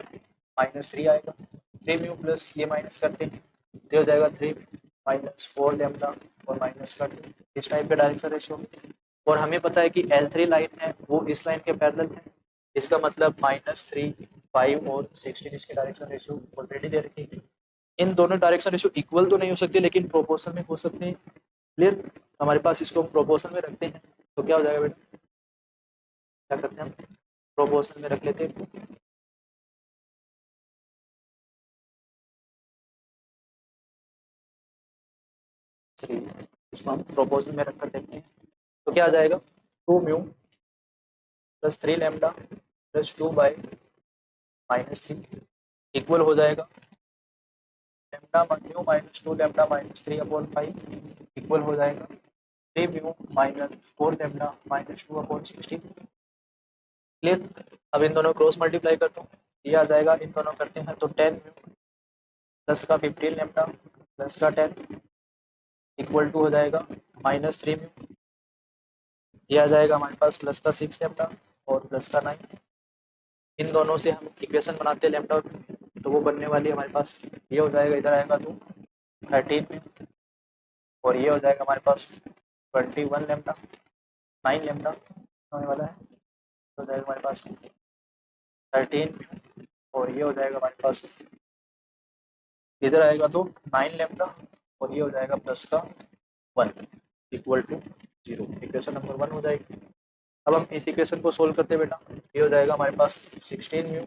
A: -3 आएगा, 3 म्यू प्लस ये माइनस करते हैं तो हो जाएगा 3 -4 लैम्डा और -2। इस टाइप का डायरेक्शन रेशियो। और हमें पता है कि L3 लाइन है वो इस लाइन के पैरेलल है, इसका मतलब -3 5 और 16 इसके डायरेक्शन रेशियो ऑलरेडी दे रखी है। इन दोनों डायरेक्शन रेशियो इक्वल तो नहीं हो सकते लेकिन प्रोपोर्शन में हो सकते हैं, क्लियर। हमारे पास इसको प्रोपोर्शन में रखते हैं तो क्या हो जाएगा बेटा, क्या करते हैं हम प्रोपोर्शन में रख लेते हैं। चलिए इसको हम प्रोपोर्शन में रखकर देखते हैं तो क्या आ जाएगा, 2 म्यू + 3 लैम्डा + 2 बाई -3 इक्वल हो जाएगा लैम्डा म्यू -2 लैम्डा -3/5 इक्वल हो जाएगा 3 म्यू -4 लैम्डा -2/16, क्लियर। अब इन दोनों क्रॉस मल्टीप्लाई करता हूँ, ये आ जाएगा, इन दोनों करते हैं तो 10 म्यू +15 लैम्डा +10 इक्वल टू हो जाएगा -3 म्यू, ये आ जाएगा हमारे पास +6 लैम्डा और +9। इन दोनों से हम इक्वेशन बनाते हैं लैम्डा और म्यू, तो वो बनने वाली है हमारे पास, ये हो जाएगा इधर आएगा तो 13 म्यू और ये हो जाएगा हमारे पास 21 लैम्डा 9 लैम्डा होने वाला है, तो हो जाएगा हमारे पास 13 म्यू और ये हो जाएगा हमारे पास इधर आएगा तो 9 लैम्डा और ये हो जाएगा +1 इक्वल टू 0। इक्वेशन नंबर 1 हो जाएगी। अब हम इस इक्वेशन को सोल्व करते हैं बेटा, ये हो जाएगा हमारे पास 16 म्यू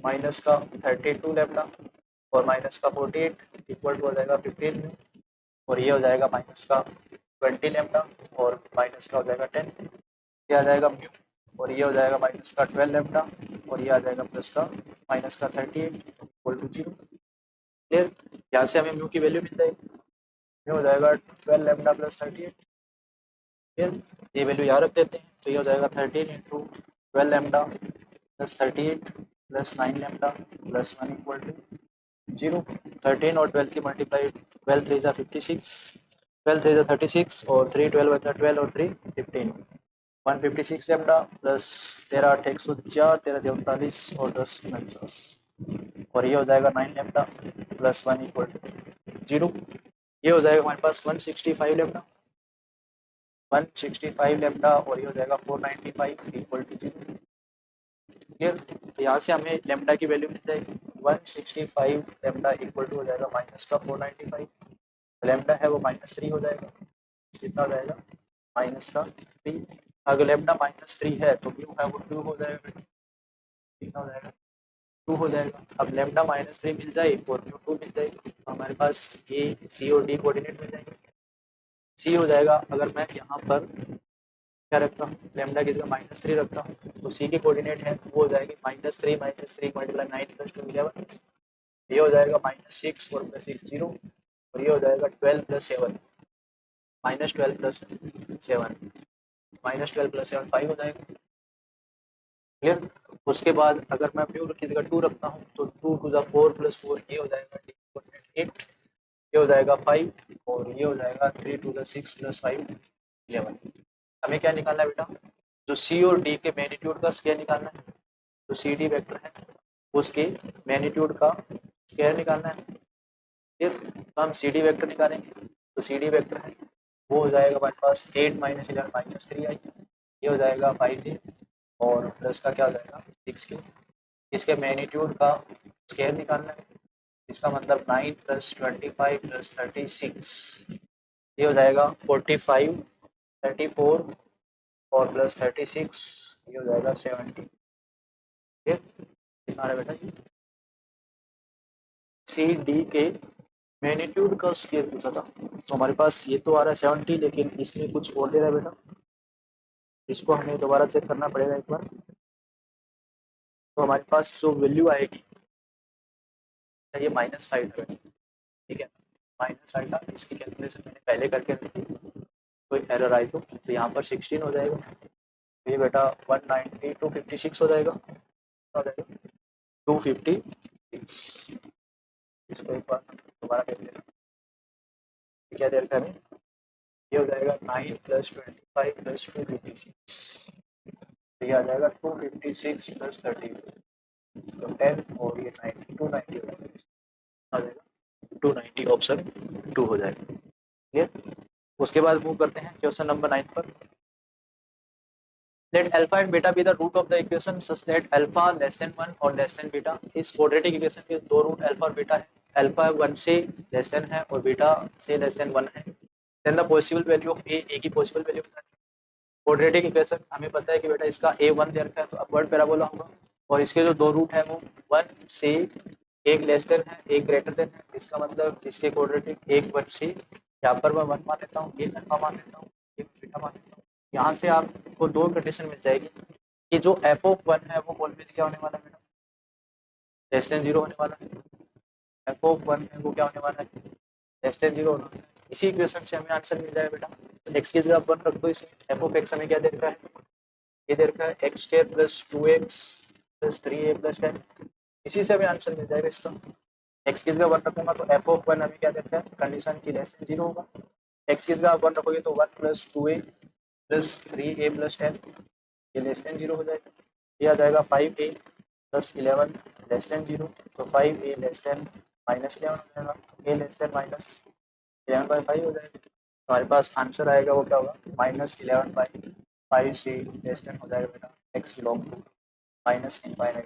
A: -32 लैम्डा और -48 इक्वल टू हो जाएगा 15 म्यू और ये हो जाएगा -20 लैम्डा और माइनस का हो जाएगा 10, ये आ जाएगा म्यू और ये हो जाएगा -12 लैम्डा और ये आ जाएगा -38 इक्वल टू 0, क्लियर। यहाँ से हमें म्यू की वैल्यू मिल जाएगी, म्यू हो जाएगा 12 लैम्डा +38, क्लियर। ये वैल्यू यहाँ रख देते हैं तो ये हो जाएगा 13 × 12 लैम्डा +38 +9 लैम्डा +1 इक्वल टू 0। 13 और 12 की मल्टीप्लाई 12 3 56, 12 3 36 और 3 12 12 और 3 15, 156 लेमडा प्लस 13 8 104 13 3 39 और 10 49 और ये हो जाएगा 9 लेमडा प्लस 1 इक्वल टू 0। ये हो जाएगा हमारे पास 165 लेमडा 165 लेमडा और ये हो जाएगा 495 इक्वल टू 0। क्लियर। तो यहाँ से हमें लेमडा की वैल्यू मिल जाएगी 165 लेमडा इक्वल टू हो जाएगा माइनस का 495। लेमडा है वो -3 हो जाएगा। कितना हो जाएगा माइनस का 3। अगर लेमडा -3 है तो म्यू है वो 2 हो जाएगा। कितना हो जाएगा 2 हो जाएगा। अब लेमडा -3 मिल जाए और म्यू 2 मिल जाएगी तो हमारे पास ए सी और डी कोऑर्डिनेट मिल जाएंगे। सी हो जाएगा अगर मैं यहाँ पर क्या रखता हूँ लेमडा की जगह -3 रखता हूँ तो सी के कोऑर्डिनेट है वो हो जाएगी -3 मल्टीप्लाई 9 + 2 11। ये हो जाएगा -6 और +6 0 और ये हो जाएगा 12 + 7 -12 + 7 -12 + 7 5 हो जाएगा। क्लियर। उसके बाद अगर मैं म्यू की जगह 2 रखता हूँ तो 2 टू 4 + 4 ये हो जाएगा 8 ये हो जाएगा 5 और ये हो जाएगा 3 टू 6 + 5 11। हमें क्या निकालना है बेटा जो सी और डी के मैग्नीट्यूड का स्क्वायर निकालना है। जो सी डी वेक्टर है उसके मैग्नीट्यूड का स्क्वायर निकालना है। फिर तो हम सी डी वेक्टर निकालेंगे तो सी डी वेक्टर है वो हो जाएगा हमारे पास 8 - 11 -3 आई ये हो जाएगा 5 और प्लस का क्या हो जाएगा 6 के। इसके मैग्नीट्यूड का स्क्वायर निकालना है। इसका मतलब 9 + 25 + 36 ये हो जाएगा 45 34 और प्लस 36 ये हो जाएगा 70। कितना आ रहा है बेटा जी सी डी के मैग्नीट्यूड का स्क्वायर पूछा था तो हमारे पास ये तो आ रहा है 70 लेकिन इसमें कुछ और दे रहा है बेटा। इसको हमें दोबारा चेक करना पड़ेगा एक बार। तो हमारे पास जो वैल्यू आएगी ये -5 था ठीक है -5 था। इसकी कैलकुलेशन मैंने पहले करके रखी कोई एरर आई तो यहाँ पर 16 हो जाएगा तो ये बेटा 190 256 हो जाएगा 256। इसको एक बार दोबारा देख लेना क्या देर का हमें ये हो जाएगा 9 + 25 + 256 तो ये आ जाएगा 256 + 30 तो 10 और ये 90 290 आ जाएगा 290 ऑप्शन 2 हो जाएगा। क्लियर। उसके बाद मूव करते हैं क्वेश्चन नंबर 9 पर। Let alpha and beta be the root of the equation such that alpha less than 1 और less than beta। इस क्वाड्रेटिक इक्वेशन के दो रूट अल्फा और बीटा है। अल्फा 1 से लेस देन है और बीटा से लेस देन 1 है। Then the possible value of a की पॉसिबल वैल्यू बतानी है। क्वाड्रेटिक इक्वेशन हमें पता है कि बेटा इसका a1 दे रखा है तो अपवर्ड पैराबोला होगा और इसके जो दो रूट है वो 1 से एक लेस देन है एक ग्रेटर देन है। इसका मतलब इसके क्वाड्रेटिक एक 1 से यहाँ पर मैं 1 मान लेता हूँ एक अल्फा मान लेता हूँ एक बीटा मान लेता हूँ। यहाँ से आपको दो कंडीशन मिल जाएगी कि जो f(1) है वो ऑलवेज क्या होने वाला है बेटा लेस देन 0 होने वाला है। f(1) है वो क्या होने वाला है लेस देन 0 होना है। इसी इक्वेशन से हमें आंसर मिल जाएगा बेटा। तो x की जगह 1 रख दो इसमें f(x) हमें क्या दे रखा है ये दे रखा है x² + 2x + 3a + 10। इसी से हमें आंसर मिल जाएगा इसका। x की जगह 1 रखूंगा तो f(1) हमें क्या दे रखा है कंडीशन की लेस देन 0 होगा। x की जगह 1 रखोगे तो 1 + 2a + 3a + 10 ये लेस देन 0 हो जाएगा। ये आ जाएगा 5a + 11 लेस देन 0 तो 5a लेस देन -11 हो जाएगा a लेस देन -11/5 हो जाएगा। तो हमारे पास आंसर आएगा वो क्या होगा -11/5 से लेस देन हो जाएगा बेटा x बिलोंग टू -∞5।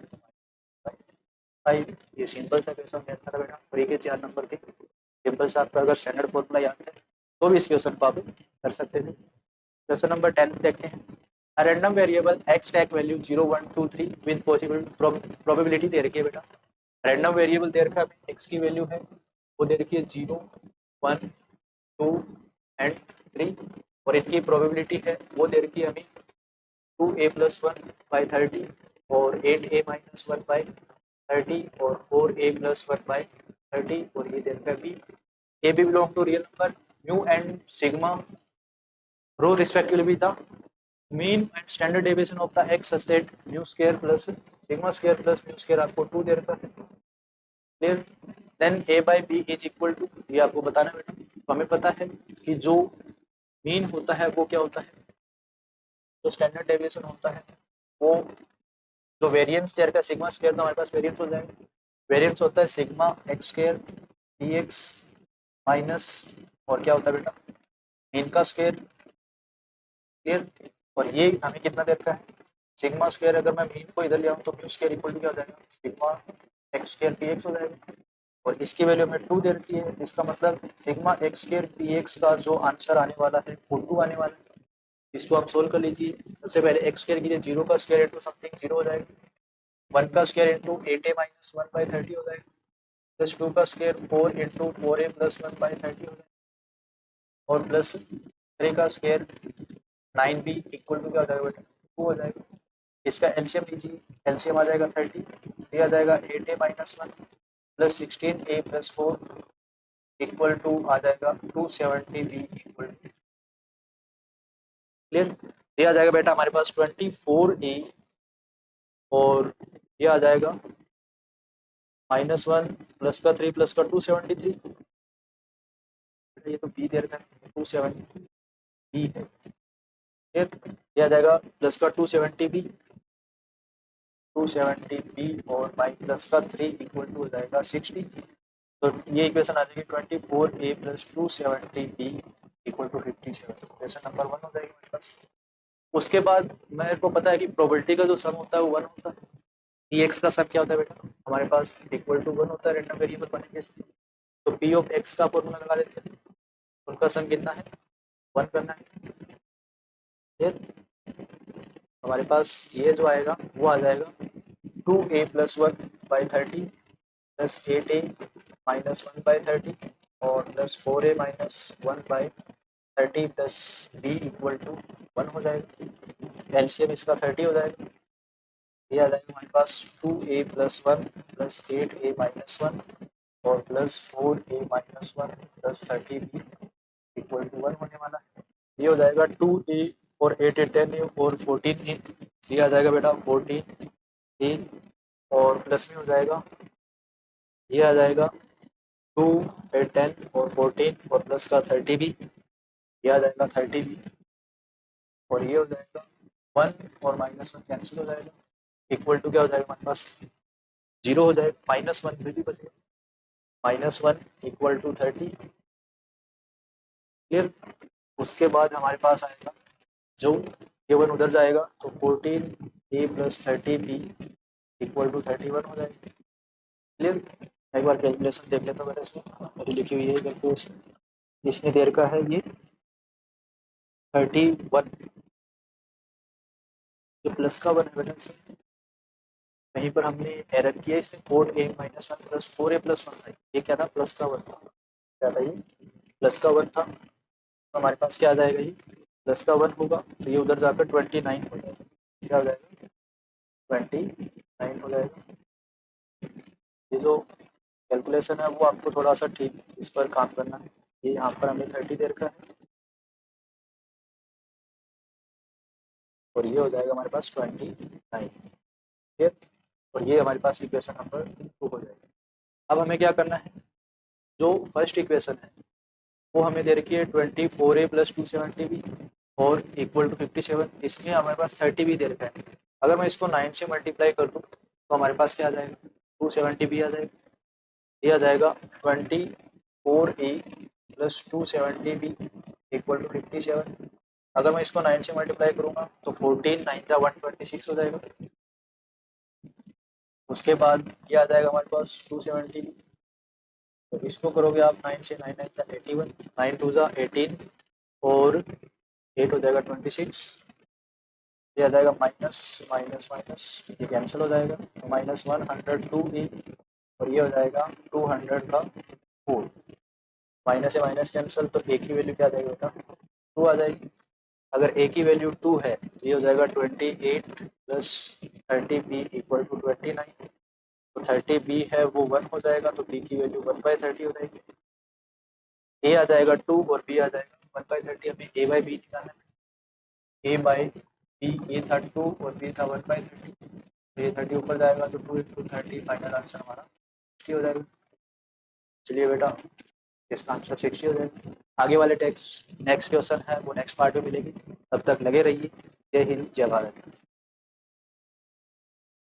A: ये सिंपल सा क्वेश्चन रहता था बेटा और एक 4 नंबर थी। सिंपल सा आपका अगर स्टैंडर्ड फॉर्मूला याद है तो भी इस क्वेश्चन को आप कर सकते थे। क्वेश्चन नंबर 10 देखते हैं। A random variable x tag value 0 1 2 3 with possible probability दे रखी है बेटा। रैंडम वेरिएबल दे रखा है x की वैल्यू है वो दे रखी है 0 1 2 एंड 3 और इनकी प्रोबेबिलिटी है वो दे रखी है हमें 2a + 1/30 और 8a - 1/30 और 4a + 1/30 और ये दे रखा है b। a b belong to real number mu and sigma rho respectively with the mean and standard deviation of the x such that μ² + σ² + μ² आपको 2 दे रखा है। Clear. Then a/b is equal to ये आपको बताना बेटा। तो हमें पता है कि जो मीन होता है वो क्या होता है जो स्टैंडर्ड डेविएशन होता है वो जो वेरिएंस देयर का सिग्मा स्क्वायर था हमारे पास वेरिएंस हो जाएगा। वेरिएंस होता है sigma x square D x minus और क्या होता है बेटा मीन का स्क्वायर क्लियर। और ये हमें कितना देर का है सिग्मा स्क्वायर, अगर मैं मीन को इधर ले आऊँ तो म्यू स्क्वायर इक्वल टू क्या हो जाएगा sigma x square P x हो जाएगा। और इसकी वैल्यू हमें 2 दे रखी है, इसका मतलब sigma x square P x का जो आंसर आने वाला है वो 2 आने वाला है। इसको आप सोल्व कर लीजिए। सबसे पहले एक्स स्क्वायर कीजिए, 0 का स्क्वायर इंटू समथिंग 0 हो जाएगा, 1 का स्क्वायर इंटू 8a माइनस 1/30 हो जाएगा, प्लस 2 का स्क्वायर 4 इंटू 4a प्लस 1/30 हो जाएगा, और प्लस 3 का स्क्वायर 9b इक्वल टू क्या हो जाएगा बेटा 2 हो जाएगा। इसका एलसीएम लीजिए, एलसीएम आ जाएगा 30, ये आ जाएगा 8a minus 1 plus 16a plus 4 equal to आ जाएगा 270b इक्वल टू क्लियर। ये आ जाएगा बेटा हमारे पास 24a और ये आ जाएगा -1 प्लस का 3 प्लस का 273, ये तो b दे रखा है 270 b है क्लियर। ये आ जाएगा प्लस का 270b और माइनस का 3 इक्वल टू हो जाएगा 60। तो ये इक्वेशन आ जाएगी 24a plus 270b equal to 57, equation number 1 हो जाएगी मेरे पास। उसके बाद मेरे को पता है कि प्रोबेबिलिटी का जो सम होता है वो 1 होता है। पी एक्स का सम क्या होता है बेटा हमारे पास इक्वल टू 1 होता है रैंडम वेरिएबल बनने के। तो पी ऑफ एक्स का फॉर्मूला लगा देते हैं, उनका सम कितना है 1 करना है। फिर हमारे पास ये जो आएगा वो आ जाएगा 2a plus 1/30 plus 8a minus 1/30 और plus 4a minus 1/30 plus b equal to 1 हो जाएगा। एलसीएम इसका 30 हो जाएगा। ये आ जाएगा हमारे पास 2a plus 1 plus 8a minus 1 और plus 4a minus 1 plus 30b equal to 1 होने वाला है। ये हो जाएगा 2a और 8a 10a और 14a, ये आ जाएगा बेटा 14a और प्लस में हो जाएगा ये आ जाएगा 2 8 10 और 14 और प्लस का 30 भी, ये आ जाएगा 30 भी और ये हो जाएगा 1 और -1 कैंसिल हो जाएगा इक्वल टू क्या हो जाएगा हमारे पास 0 हो जाएगा, -1 भी बचेगा -1 इक्वल टू 30 क्लियर। उसके बाद हमारे पास आएगा जो ये 1 उधर जाएगा तो 14a plus 30b equal to 31 हो जाएगा क्लियर। एक बार कैलकुलेशन देख लेता हूँ मेरे इसमें मेरी लिखी हुई है कैलकुलेशन, इसने देर का है ये 31, ये प्लस का 1 है बेटा इसमें, वहीं पर हमने एरर किया इसमें 4a minus 1 plus 4a plus 1 था, ये क्या था प्लस का 1 था, क्या था ये प्लस का 1 था। तो हमारे पास क्या आ जाएगा ये प्लस का 1 होगा तो ये उधर जाकर 29 हो जाएगा, क्या हो जाएगा 29 हो जाएगा। ये जो कैलकुलेशन है वो आपको थोड़ा सा ठीक इस पर काम करना है। ये यहाँ पर हमें 30 देर का है और ये हो जाएगा हमारे पास 29 ठीक, और ये हमारे पास इक्वेशन नंबर 2 हो जाएगी। अब हमें क्या करना है, जो फर्स्ट इक्वेशन है वो हमें दे रखी है 24a प्लस 270b और इक्वल टू 57, इसमें हमारे पास 30 भी दे रखा है। अगर मैं इसको 9 से मल्टीप्लाई कर दूँ तो हमारे पास क्या आ जाएगा 270b आ जाएगा, ये आ जाएगा 24a plus 270b equal to 57। अगर मैं इसको 9 से मल्टीप्लाई करूँगा तो 14 9 जा 126 हो जाएगा। उसके बाद ये आ जाएगा हमारे पास 270b, तो इसको करोगे आप 9 से 9 9 जा 81, 9 2 जा 18 और 8 हो जाएगा 26, ये आ जाएगा माइनस माइनस माइनस, ये कैंसिल हो जाएगा तो -102a और ये हो जाएगा 200 का 4, माइनस से माइनस कैंसिल तो a की वैल्यू क्या आ जाएगी बेटा 2 आ जाएगी। अगर a की वैल्यू 2 है तो ये हो जाएगा 28 प्लस 30b इक्वल टू 29, तो 30b है वो 1 हो जाएगा तो b की वैल्यू 1/30 हो जाएगी। a आ जाएगा 2 और b आ जाएगा 1/30, हमें a बाई बी निकालना है। a बाई बी, ए था 2 और बी था 1/30, तो ये 30 ऊपर जाएगा तो 2 × 30 फाइनल आंसर हमारा 60 हो जाएगा। चलिए बेटा इसका आंसर 60 हो जाएगा। आगे वाले टेक्स्ट नेक्स्ट क्वेश्चन है वो नेक्स्ट पार्ट में मिलेगी। तब तक लगे रहिए। जय हिंद, जय भारत।